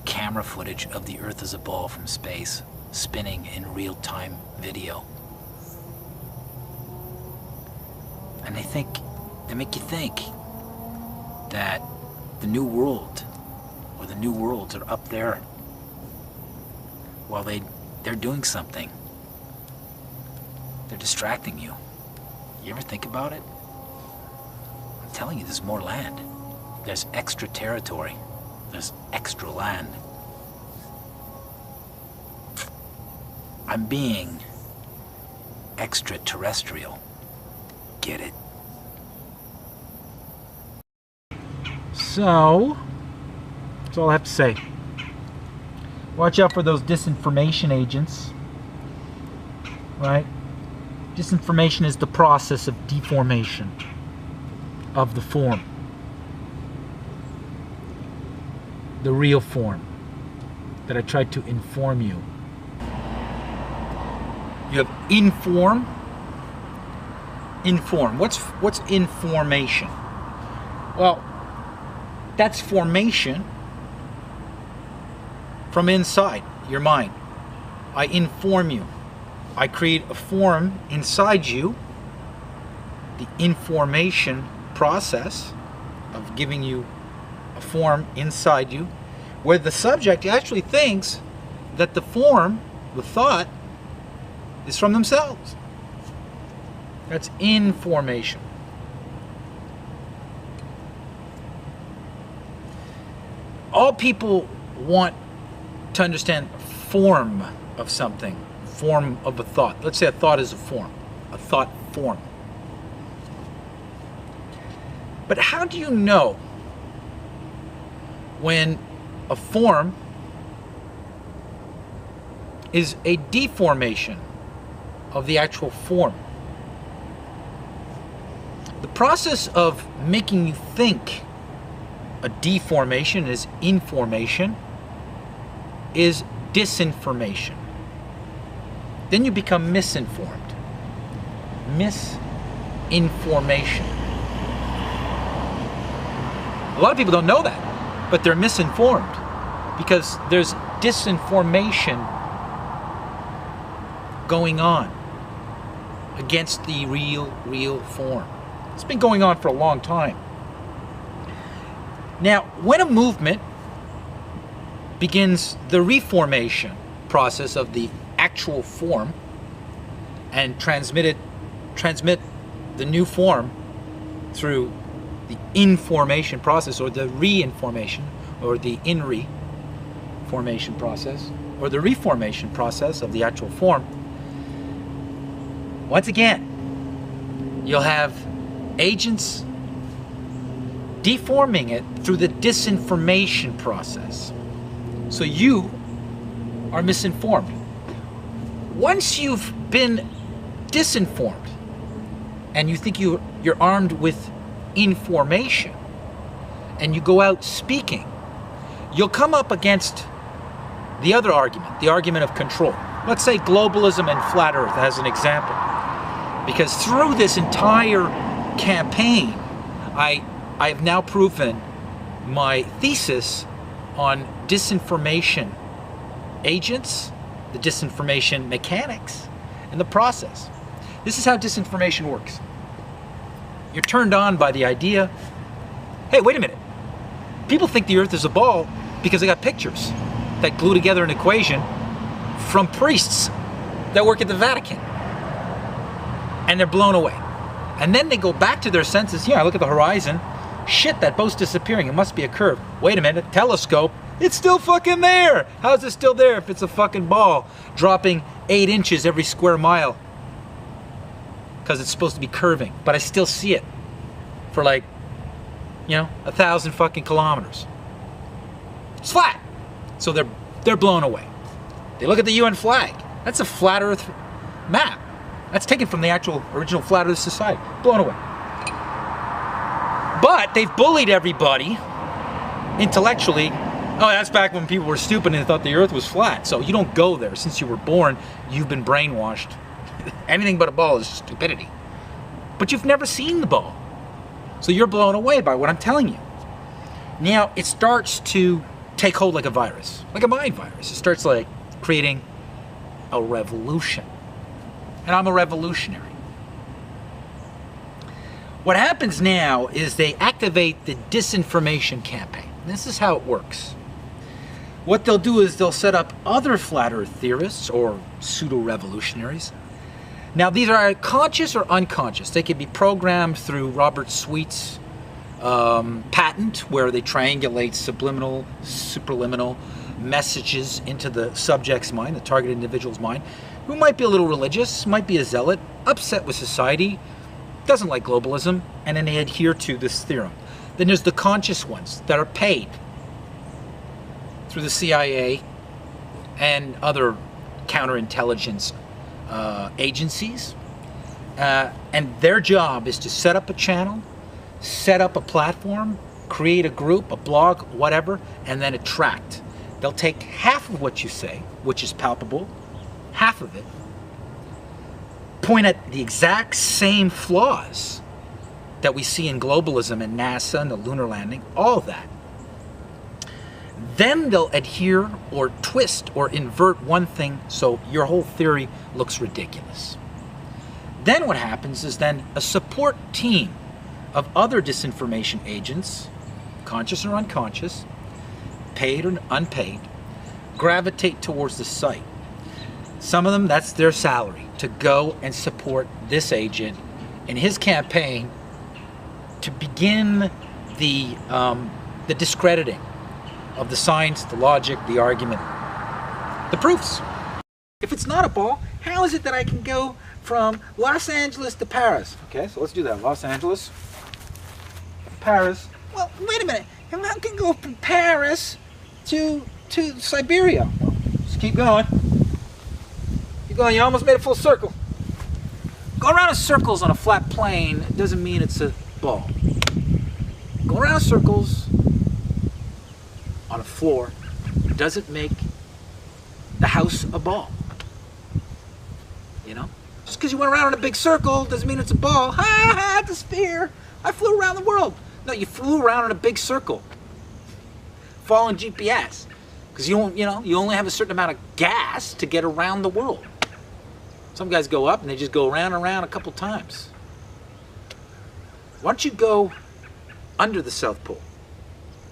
camera footage of the Earth as a ball from space, spinning in real-time video. And they make you think that the new world, or the new worlds are up there, while they're doing something. They're distracting you. You ever think about it? I'm telling you, there's more land. There's extra territory. There's extra land. I'm being extraterrestrial. Get it? So, that's all I have to say. Watch out for those disinformation agents, right? Disinformation is the process of deformation of the form. The real form that I tried to inform you. You have inform. Inform. What's information? Well, that's formation from inside your mind. I inform you. I create a form inside you. The information process of giving you a form inside you, where the subject actually thinks that the form, the thought, is from themselves. That's information. All people want to understand form of something, form of a thought. Let's say a thought is a form, a thought form. But how do you know when a form is a deformation of the actual form? The process of making you think a deformation is information, is disinformation. Then you become misinformed. Misinformation. A lot of people don't know that, but they're misinformed because there's disinformation going on against the real form. It's been going on for a long time. Now, when a movement begins the reformation process of the actual form and transmit the new form through the information process, or the reinformation, or the in-reformation process, or the reformation process of the actual form, once again, you'll have agents deforming it through the disinformation process. So you are misinformed. Once you've been disinformed and you think you're armed with information and you go out speaking, you'll come up against the other argument, the argument of control. Let's say globalism and flat earth as an example. Because through this entire campaign, I have now proven my thesis on disinformation agents, the disinformation mechanics, and the process. This is how disinformation works. You're turned on by the idea, hey, wait a minute. People think the earth is a ball because they got pictures that glue together an equation from priests that work at the Vatican. And they're blown away. And then they go back to their senses. Yeah, I look at the horizon. Shit, that boat's disappearing. It must be a curve. Wait a minute, telescope. It's still fucking there. How is it still there if it's a fucking ball dropping 8 inches every square mile? Because it's supposed to be curving. But I still see it for like, 1,000 fucking kilometers. It's flat. So they're blown away. They look at the UN flag. That's a flat earth map. That's taken from the actual original Flat Earth Society. Blown away. But they've bullied everybody intellectually. Oh, that's back when people were stupid and thought the earth was flat. So you don't go there. Since you were born, you've been brainwashed. Anything but a ball is stupidity. But you've never seen the ball. So you're blown away by what I'm telling you. Now, it starts to take hold like a virus, like a mind virus. It starts like creating a revolution. And I'm a revolutionary. What happens now is they activate the disinformation campaign. This is how it works. What they'll do is they'll set up other flat earth theorists or pseudo-revolutionaries. Now these are conscious or unconscious. They can be programmed through Robert Sweet's patent, where they triangulate subliminal, superliminal messages into the subject's mind, the target individual's mind, who might be a little religious, might be a zealot, upset with society, doesn't like globalism, and then they adhere to this theorem. Then there's the conscious ones that are paid through the CIA and other counterintelligence agencies, and their job is to set up a channel, set up a platform, create a group, a blog, whatever, and then attract. They'll take half of what you say, which is palpable, half of it, point at the exact same flaws that we see in globalism and NASA and the lunar landing, all of that. Then they'll adhere or twist or invert one thing so your whole theory looks ridiculous. Then what happens is then a support team of other disinformation agents, conscious or unconscious, paid or unpaid, gravitate towards the site. Some of them, that's their salary, to go and support this agent in his campaign to begin the discrediting of the science, the logic, the argument, the proofs. If it's not a ball, how is it that I can go from Los Angeles to Paris? Okay, so let's do that. Los Angeles, Paris. Well, wait a minute. I can go from Paris to Siberia. Well, just keep going. Keep going. You almost made a full circle. Go around in circles on a flat plane doesn't mean it's a ball. Go around in circles on a floor doesn't make the house a ball. You know? Just because you went around in a big circle doesn't mean it's a ball. Ha ha, it's a sphere. I flew around the world. No, you flew around in a big circle. Following GPS. Because you only have a certain amount of gas to get around the world. Some guys go up and they just go around and around a couple times. Why don't you go under the South Pole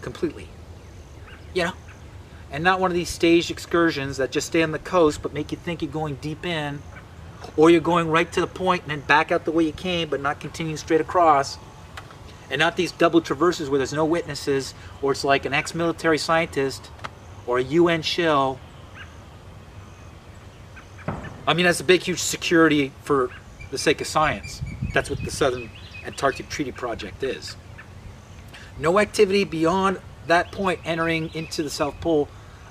completely? You know? And not one of these staged excursions that just stay on the coast but make you think you're going deep in, or you're going right to the point and then back out the way you came but not continue straight across. And not these double traverses where there's no witnesses, or it's like an ex-military scientist or a UN shill. I mean, that's a big, huge security for the sake of science. That's what the Southern Antarctic Treaty Project is. No activity beyond that point entering into the South Pole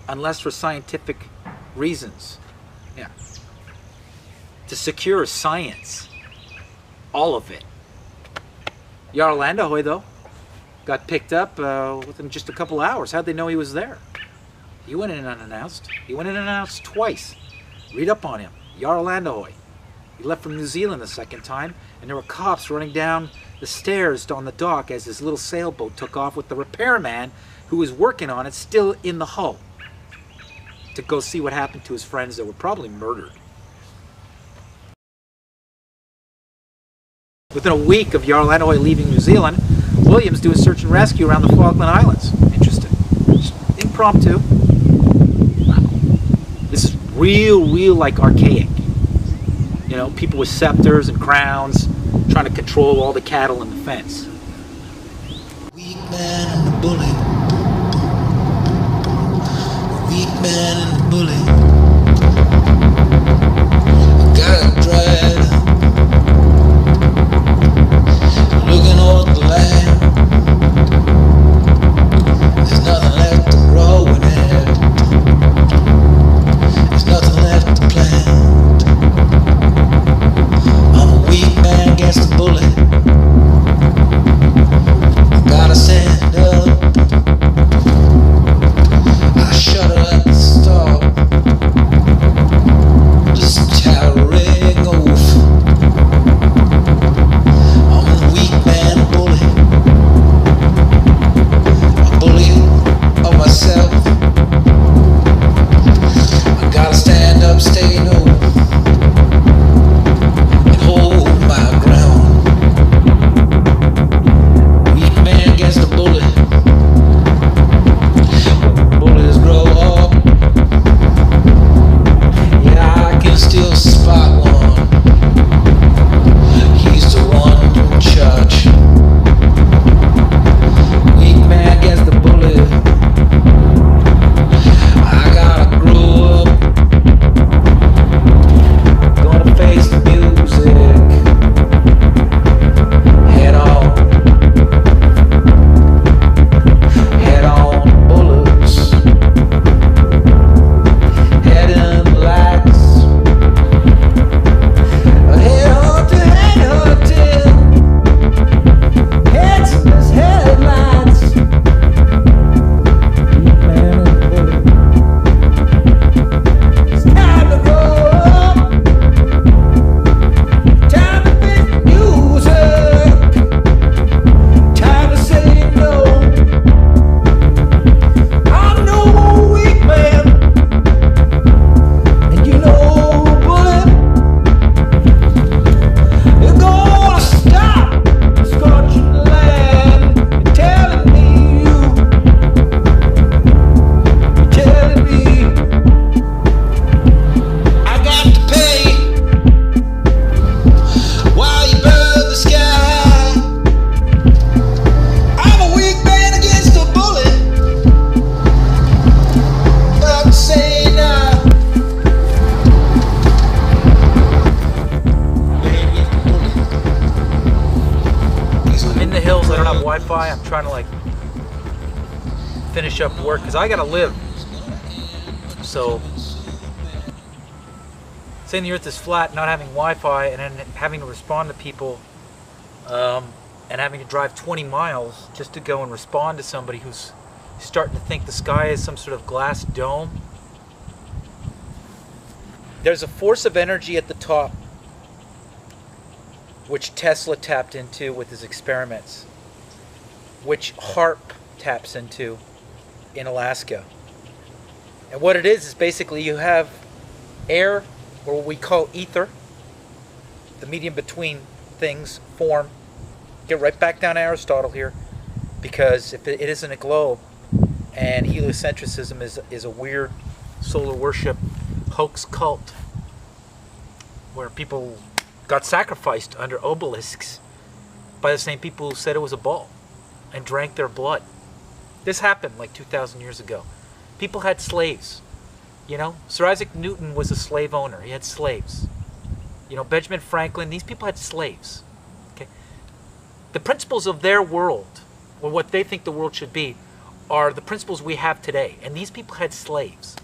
unless for scientific reasons. Yeah. To secure science. All of it. Jarl Landehoy, though, got picked up within just a couple hours. How'd they know he was there? He went in unannounced. He went in unannounced twice. Read up on him. Jarl Landehoy. He left from New Zealand the second time, and there were cops running down the stairs on the dock as his little sailboat took off with the repairman who was working on it still in the hull to go see what happened to his friends that were probably murdered. Within a week of Jarl Landehoy leaving New Zealand, Williams do a search and rescue around the Falkland Islands. Interesting. Just impromptu. Wow. This is real like archaic. You know, people with scepters and crowns trying to control all the cattle in the fence. Weak man and the bully. Weak man and the bully. Got dried. Looking over the land. There's nothing left to grow in it. There's nothing left to plant. I'm a weak man against the bully. I gotta stand up. I shut it at the start. Just towering off. I'm a weak man, a bully. A bully of myself. I gotta stand up, stay low. I'm trying to like finish up work because I gotta live. So saying the earth is flat, not having Wi-Fi, and then having to respond to people and having to drive 20 miles just to go and respond to somebody who's starting to think the sky is some sort of glass dome. There's a force of energy at the top, which Tesla tapped into with his experiments, which HAARP taps into in Alaska. And what it is basically you have air, or what we call ether, the medium between things, form. Get right back down to Aristotle here, because if it isn't a globe, and heliocentrism is a weird solar worship hoax cult where people got sacrificed under obelisks by the same people who said it was a ball and drank their blood. This happened like 2,000 years ago. People had slaves. You know, Sir Isaac Newton was a slave owner. He had slaves. You know, Benjamin Franklin, these people had slaves. Okay? The principles of their world, or what they think the world should be, are the principles we have today. And these people had slaves.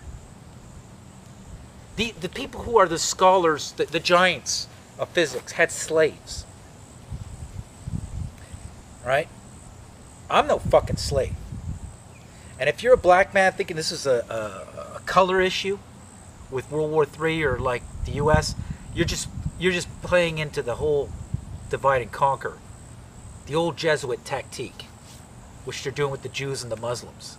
The people who are the scholars, the giants of physics, had slaves. Right? I'm no fucking slave. And if you're a black man thinking this is a color issue with World War III or like the US, you're just playing into the whole divide and conquer. The old Jesuit tactique, which they're doing with the Jews and the Muslims.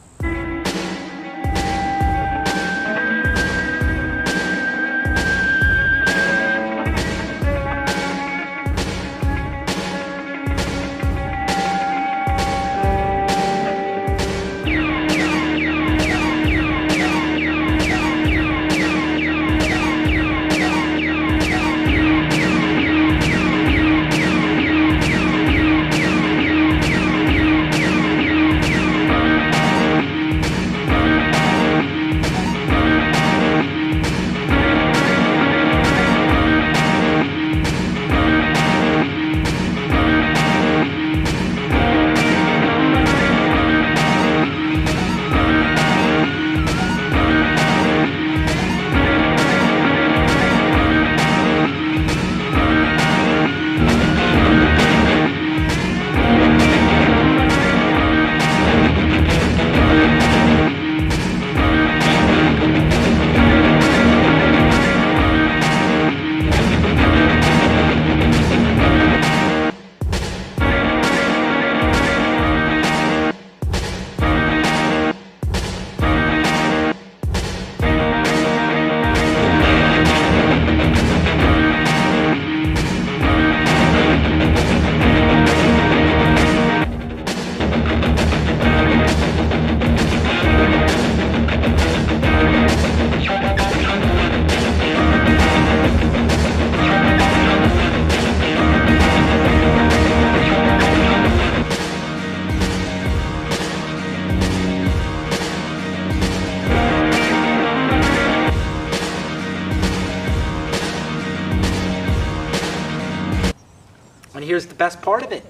Here's the best part of it.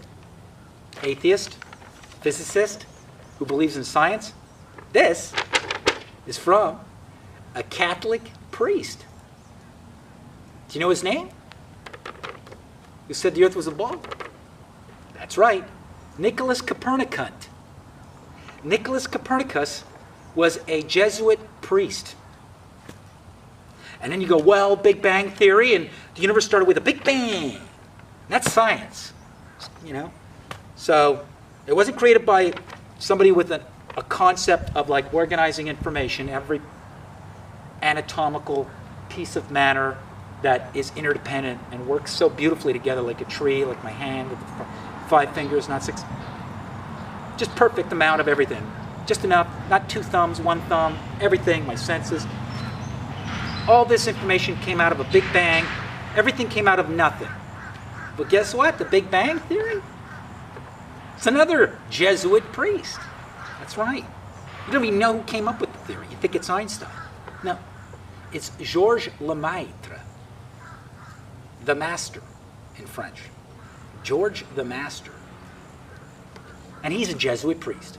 Atheist, physicist, who believes in science. This is from a Catholic priest. Do you know his name? Who said the earth was a ball? That's right, Nicholas Copernicus. Nicholas Copernicus was a Jesuit priest. And then you go, well, Big Bang Theory, and the universe started with a Big Bang. That's science, you know. So it wasn't created by somebody with a concept of like organizing information, every anatomical piece of matter that is interdependent and works so beautifully together, like a tree, like my hand with 5 fingers, not 6. Just perfect amount of everything. Just enough, not 2 thumbs, 1 thumb, everything, my senses. All this information came out of a Big Bang. Everything came out of nothing. But guess what? The Big Bang Theory? It's another Jesuit priest. That's right. You don't even know who came up with the theory. You think it's Einstein. No. It's Georges Lemaitre. The Master in French. George the Master. And he's a Jesuit priest.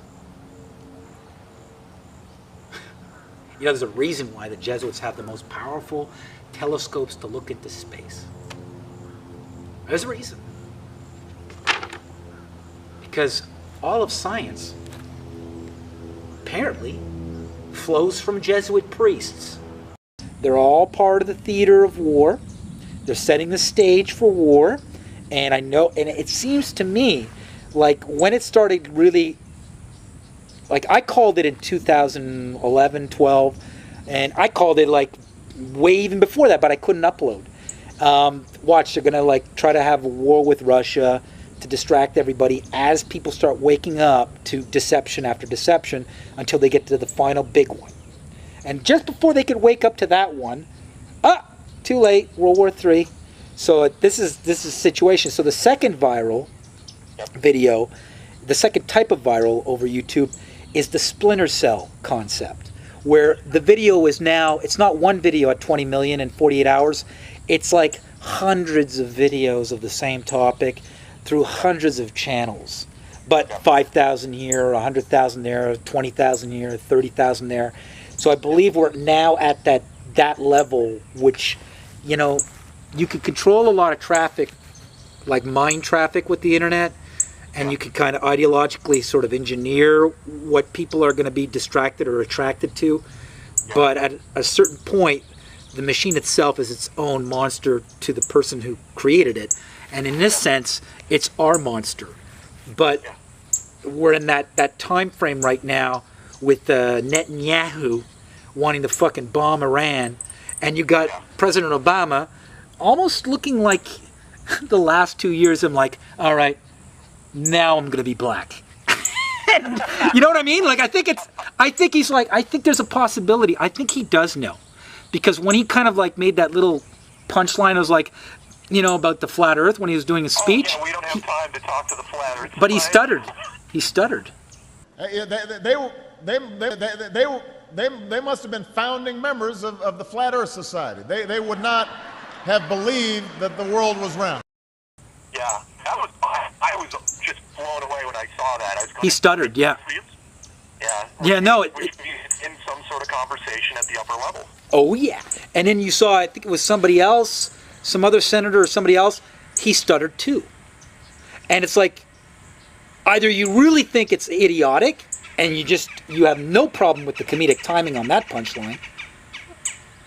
You know, there's a reason why the Jesuits have the most powerful telescopes to look into space. There's a reason. Because all of science apparently flows from Jesuit priests. They're all part of the theater of war. They're setting the stage for war. And I know, and it seems to me like when it started really, like I called it in 2011, 12, and I called it like way even before that, but I couldn't upload. Watch, they're gonna like try to have a war with Russia to distract everybody as people start waking up to deception after deception until they get to the final big one. And just before they could wake up to that one, too late, World War III. So this is a situation. So the second viral video, the second type of viral over YouTube is the splinter cell concept, where the video is now, it's not one video at 20 million in 48 hours, it's like hundreds of videos of the same topic through hundreds of channels. But 5,000 here, 100,000 there, 20,000 here, 30,000 there. So I believe we're now at that level, which, you know, you can control a lot of traffic, like mind traffic with the internet, and you can kind of ideologically sort of engineer what people are going to be distracted or attracted to. But at a certain point, the machine itself is its own monster to the person who created it. And in this sense, it's our monster. But we're in that time frame right now with Netanyahu wanting to fucking bomb Iran, and you got President Obama almost looking like the last 2 years I'm like, all right, now I'm gonna be black. You know what I mean? Like I think he's like, I think there's a possibility. I think he does know. Because when he kind of like made that little punchline, I was like, you know, about the flat earth when he was doing his speech. Oh, yeah, we don't have time to talk to the flat earth. But he stuttered. He stuttered. They must have been founding members of the Flat Earth Society. They would not have believed that the world was round. Yeah, I was just blown away when I saw that. I was going, he stuttered, yeah. Yeah. Yeah, no. In some sort of conversation at the upper level. Oh, yeah. And then you saw, I think it was somebody else, some other senator or somebody else, he stuttered too. And it's like, either you really think it's idiotic, and you have no problem with the comedic timing on that punchline,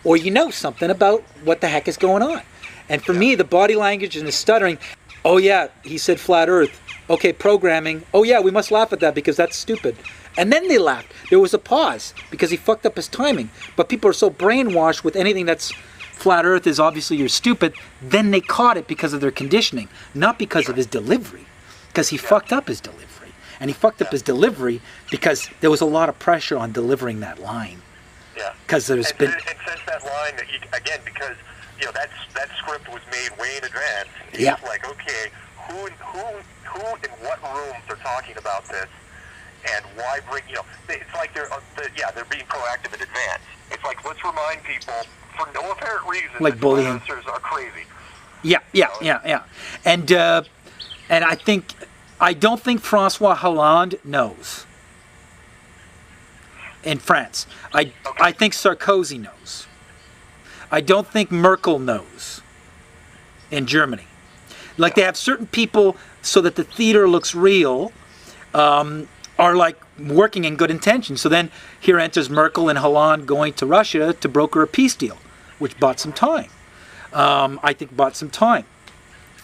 or you know something about what the heck is going on. And for me, the body language and the stuttering, oh yeah, he said flat earth. Okay, programming. Oh yeah, we must laugh at that because that's stupid. And then they laughed. There was a pause because he fucked up his timing. But people are so brainwashed with anything that's flat earth is obviously you're stupid. Then they caught it because of their conditioning, not because of his delivery. Because he fucked up his delivery. And he fucked up his delivery because there was a lot of pressure on delivering that line. Yeah. Because there's been... And since that line, again, because, you know, that script was made way in advance. Yeah. It's like, okay, who in what rooms are talking about this, and why bring, you know, it's like they're being proactive in advance. It's like, let's remind people, for no apparent reason, like that bullying. answers are crazy. Yeah. And I don't think Francois Hollande knows in France. I think Sarkozy knows. I don't think Merkel knows in Germany. Like they have certain people so that the theater looks real, are like working in good intentions. So then here enters Merkel and Hollande going to Russia to broker a peace deal, which bought some time. I think bought some time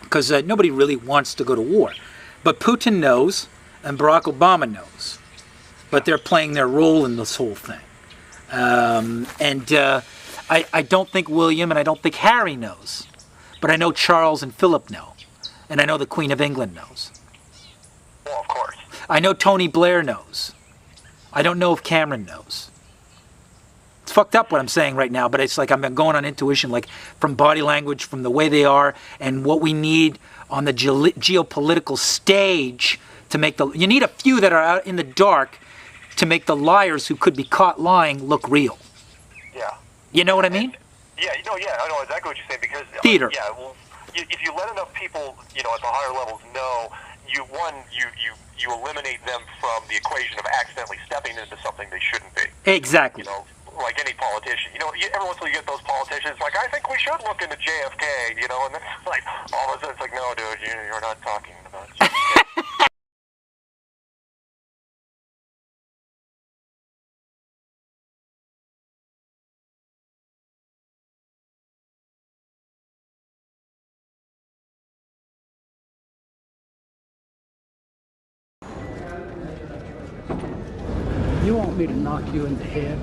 because nobody really wants to go to war. But Putin knows and Barack Obama knows. But they're playing their role in this whole thing. I don't think William and I don't think Harry knows. But I know Charles and Philip know. And I know the Queen of England knows. Well, of course. I know Tony Blair knows. I don't know if Cameron knows. It's fucked up what I'm saying right now, but it's like I'm going on intuition, like from body language, from the way they are, and what we need on the geopolitical stage to make you need a few that are out in the dark to make the liars who could be caught lying look real. Yeah. You know what I mean? Yeah, I know exactly what you're saying because... Theater. Yeah, well, if you let enough people, you know, at the higher levels know, you eliminate them from the equation of accidentally stepping into something they shouldn't be. Exactly. You know, like any politician. You know, every once in a while you get those politicians like, I think we should look into JFK, you know, and then it's like, all of a sudden it's like, no, dude, you're not talking about JFK. You want me to knock you in the head?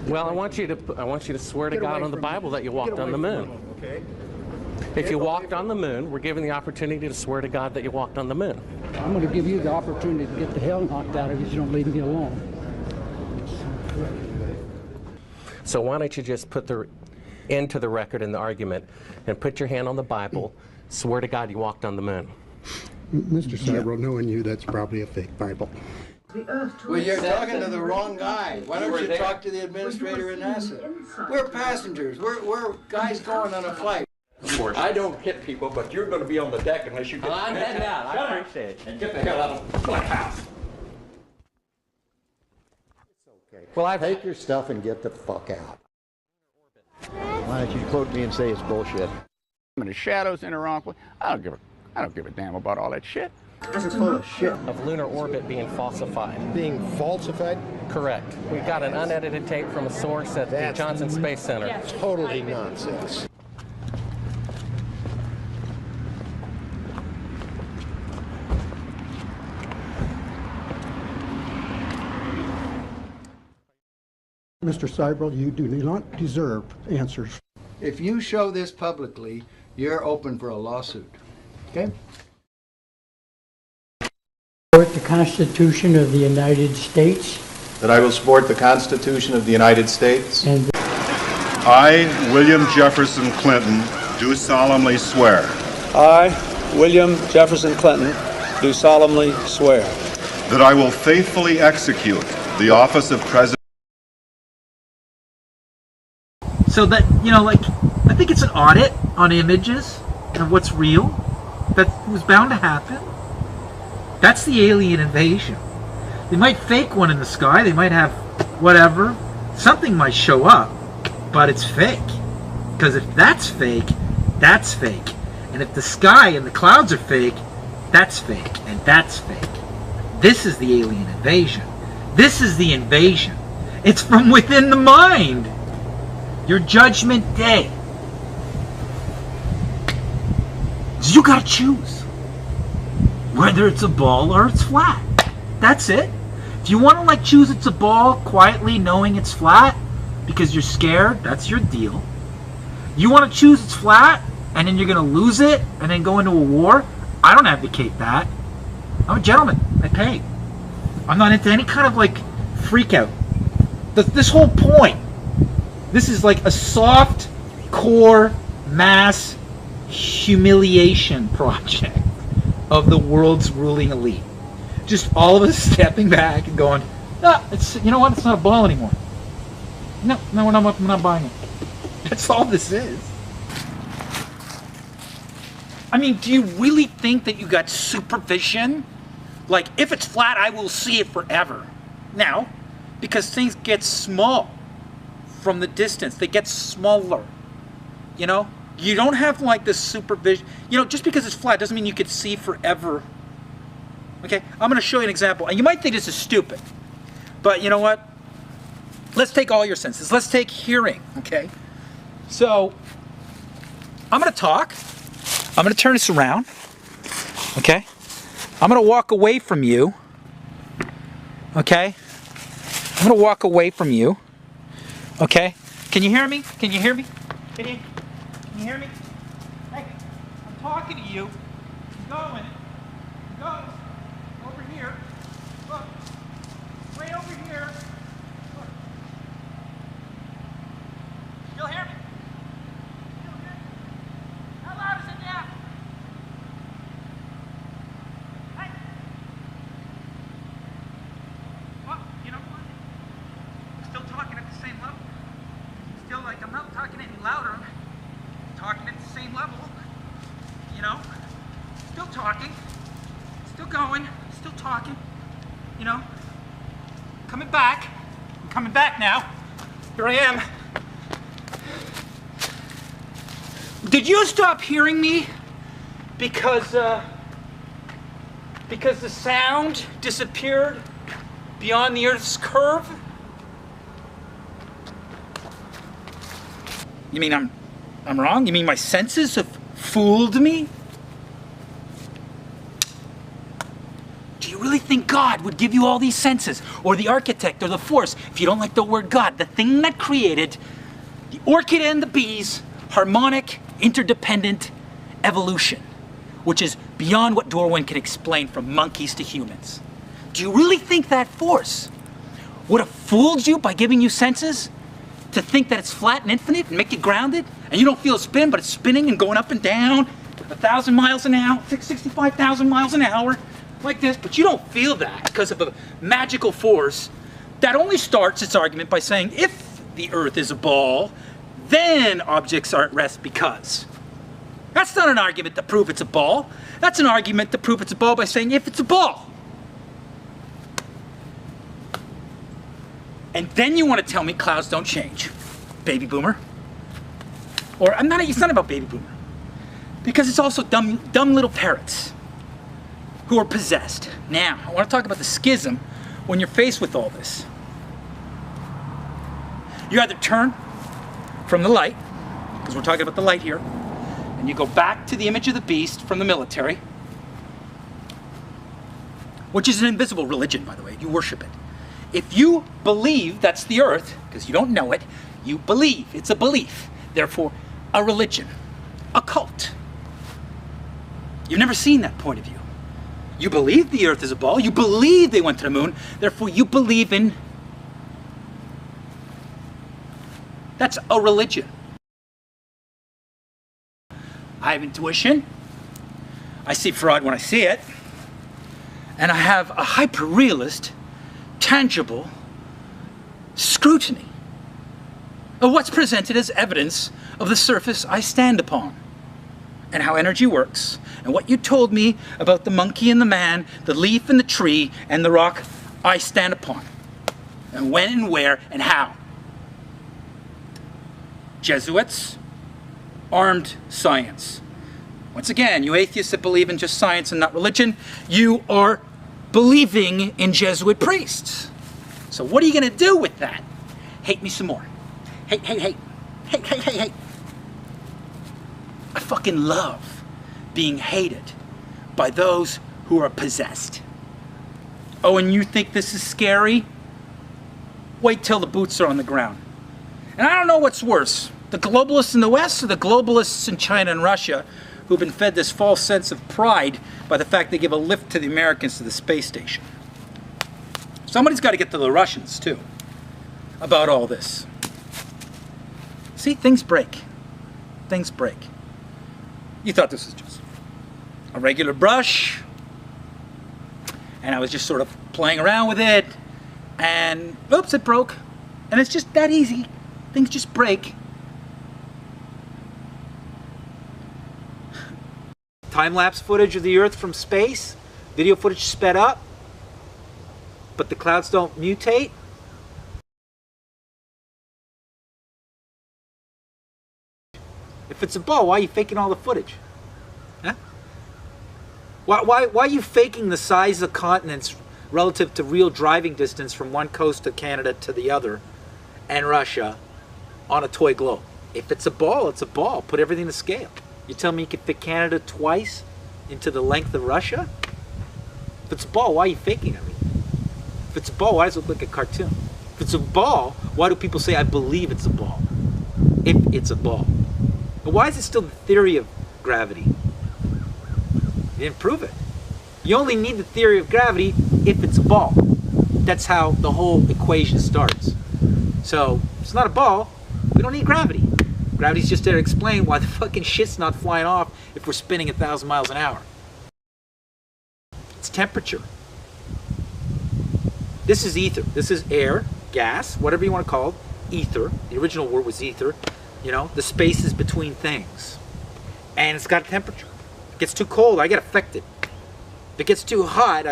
Well, I want you to swear to God on the Bible that you walked on the moon. Okay. If you walked on the moon, we're given the opportunity to swear to God that you walked on the moon. I'm going to give you the opportunity to get the hell knocked out of you if you don't leave me alone. So why don't you just put the end to the record in the argument and put your hand on the Bible, swear to God you walked on the moon. Mr. Seibel, knowing you, that's probably a fake Bible. Well, you're talking to the wrong guy. Why don't you talk to the administrator in NASA? We're passengers. We're guys going on a flight. Of course. I don't hit people, but you're going to be on the deck unless you get... I'm heading out. I appreciate it. And get the hell out of the black house. It's okay. Well, take your stuff and get the fuck out. Why don't you quote me and say it's bullshit? In the shadows in the wrong place. I don't give a damn about all that shit. You're full of shit. Of lunar orbit being falsified. Being falsified? Correct. We've got an unedited tape from a source at the Johnson Space Center. Totally nonsense. Mr. Seibel, you do not deserve answers. If you show this publicly, you're open for a lawsuit. Okay? Support the Constitution of the United States. That I will support the Constitution of the United States. And I, William Jefferson Clinton, do solemnly swear. I, William Jefferson Clinton, do solemnly swear. That I will faithfully execute the office of President. So that, you know, like, I think it's an audit on images and what's real. That was bound to happen. That's the alien invasion. They might fake one in the sky. They might have whatever. Something might show up, but it's fake. Because if that's fake, that's fake. And if the sky and the clouds are fake, that's fake. And that's fake. This is the alien invasion. This is the invasion. It's from within the mind. Your judgment day. So you gotta choose whether it's a ball or it's flat. That's it. If you want to like choose it's a ball quietly knowing it's flat because you're scared, that's your deal. You want to choose it's flat and then you're gonna lose it and then go into a war, I don't advocate that. I'm a gentleman. I pay. I'm not into any kind of like freak out. This whole point, this is like a soft core mass humiliation project of the world's ruling elite. Just all of us stepping back and going, ah, it's, you know what, it's not a ball anymore. No, we're not buying it. That's all this is. I mean, do you really think that you got supervision? Like, if it's flat, I will see it forever. Now, because things get small from the distance. They get smaller, you know? You don't have like this supervision. You know, just because it's flat doesn't mean you could see forever. Okay, I'm going to show you an example. And you might think this is stupid. But you know what? Let's take all your senses. Let's take hearing, okay? So, I'm going to talk. I'm going to turn this around. Okay? I'm going to walk away from you. Okay? I'm going to walk away from you. Okay? Can you hear me? Can you hear me? Can you hear me? Hey, I'm talking to you. I'm going. I'm going. Over here. Look. Way over here. Look. Still hear me? Still hear me? How loud is it now? Hey. Well, you know what? I'm still talking at the same level. Still, like, I'm not talking any louder. I'm talking at the same level. You know? Still talking. Still going. Still talking. You know? Coming back. I'm coming back now. Here I am. Did you stop hearing me? Because the sound disappeared beyond the Earth's curve? You mean I'm wrong? You mean my senses have fooled me? Do you really think God would give you all these senses, or the architect, or the force? If you don't like the word God, the thing that created the orchid and the bees, harmonic, interdependent evolution, which is beyond what Darwin can explain from monkeys to humans. Do you really think that force would have fooled you by giving you senses to think that it's flat and infinite and make you grounded? And you don't feel a spin, but it's spinning and going up and down 1,000 miles an hour, 65,000 miles an hour, like this, but you don't feel that because of a magical force that only starts its argument by saying if the Earth is a ball, then objects are at rest because. That's not an argument to prove it's a ball. That's an argument to prove it's a ball by saying if it's a ball. And then you want to tell me clouds don't change, baby boomer. Or it's not about baby boomer. Because it's also dumb little parrots who are possessed. Now, I want to talk about the schism when you're faced with all this. You either turn from the light, because we're talking about the light here, and you go back to the image of the beast from the military, which is an invisible religion, by the way. You worship it. If you believe that's the Earth, because you don't know it, you believe. It's a belief. Therefore, a religion, a cult. You've never seen that point of view. You believe the Earth is a ball. You believe they went to the moon. Therefore, you believe in... That's a religion. I have intuition. I see fraud when I see it. And I have a hyper-realist, tangible scrutiny of what's presented as evidence of the surface I stand upon, and how energy works, and what you told me about the monkey and the man, the leaf and the tree, and the rock I stand upon, and when and where and how. Jesuits, armed science. Once again, you atheists that believe in just science and not religion, you are believing in Jesuit priests. So what are you going to do with that? Hate me some more. Hate, hate, hate. Hate, hate, hate, hate. I fucking love being hated by those who are possessed. Oh, and you think this is scary? Wait till the boots are on the ground. And I don't know what's worse, the globalists in the West or the globalists in China and Russia who've been fed this false sense of pride by the fact they give a lift to the Americans to the space station. Somebody's got to get to the Russians, too, about all this. See, things break. Things break. You thought this was just a regular brush, and I was just sort of playing around with it, and oops, it broke. And it's just that easy. Things just break. Time-lapse footage of the Earth from space, video footage sped up, but the clouds don't mutate. If it's a ball, why are you faking all the footage? Huh? Why are you faking the size of continents relative to real driving distance from one coast of Canada to the other and Russia on a toy globe? If it's a ball, it's a ball. Put everything to scale. You tell me you could fit Canada twice into the length of Russia? If it's a ball, why are you faking everything? If it's a ball, why does it look like a cartoon? If it's a ball, why do people say, I believe it's a ball? If it's a ball. But why is it still the theory of gravity? You didn't prove it. You only need the theory of gravity if it's a ball. That's how the whole equation starts. So, if it's not a ball, we don't need gravity. Gravity's just there to explain why the fucking shit's not flying off if we're spinning 1,000 miles an hour. It's temperature. This is ether. This is air, gas, whatever you want to call it. Ether. The original word was ether. You know, the spaces between things. And it's got a temperature. If it gets too cold, I get affected. If it gets too hot,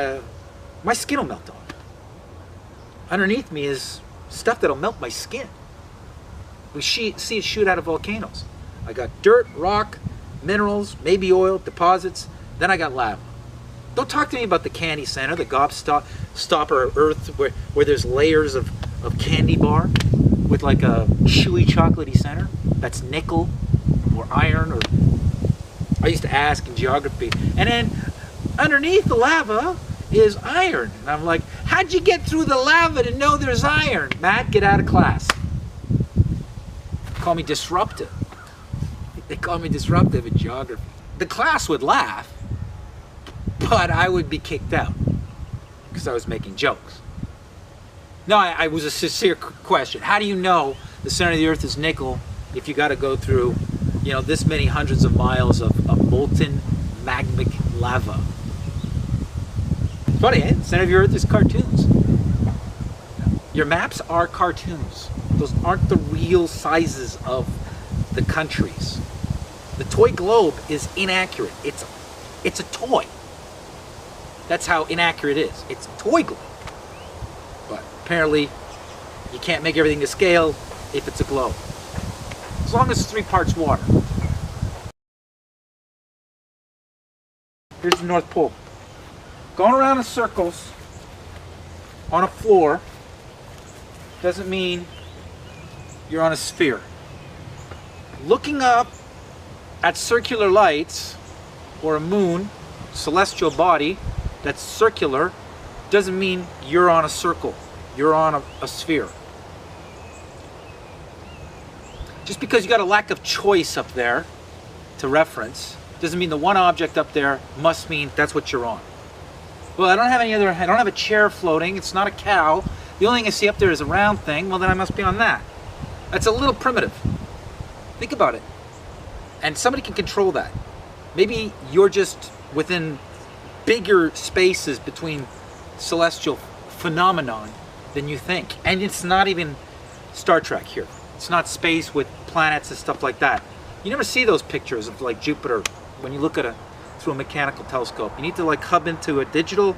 my skin will melt off. Underneath me is stuff that'll melt my skin. We see it shoot out of volcanoes. I got dirt, rock, minerals, maybe oil, deposits. Then I got lava. Don't talk to me about the candy center, the gobstopper Earth, where there's layers of candy bar with like a chewy chocolatey center. That's nickel or iron, or I used to ask in geography. And then underneath the lava is iron. And I'm like, how'd you get through the lava to know there's iron? Matt, get out of class. Call me disruptive. They call me disruptive in geography. The class would laugh, but I would be kicked out because I was making jokes. No, I was a sincere question. How do you know the center of the earth is nickel if you got to go through, you know, this many hundreds of miles of molten magmic lava? It's funny, eh? The center of the earth is cartoons. Your maps are cartoons. Those aren't the real sizes of the countries. The toy globe is inaccurate. It's a toy. That's how inaccurate it is. It's a toy globe. But apparently, you can't make everything to scale if it's a globe. As long as it's 3 parts water. Here's the North Pole. Going around in circles on a floor doesn't mean you're on a sphere. Looking up at circular lights or a moon, celestial body that's circular, doesn't mean you're on a circle. You're on a sphere. Just because you got a lack of choice up there to reference doesn't mean the one object up there must mean that's what you're on. Well, I don't have a chair floating. It's not a cow. The only thing I see up there is a round thing. Well, then I must be on that. That's a little primitive. Think about it. And somebody can control that. Maybe you're just within bigger spaces between celestial phenomenon than you think. And it's not even Star Trek here. It's not space with planets and stuff like that. You never see those pictures of like Jupiter when you look at through a mechanical telescope. You need to like hub into a digital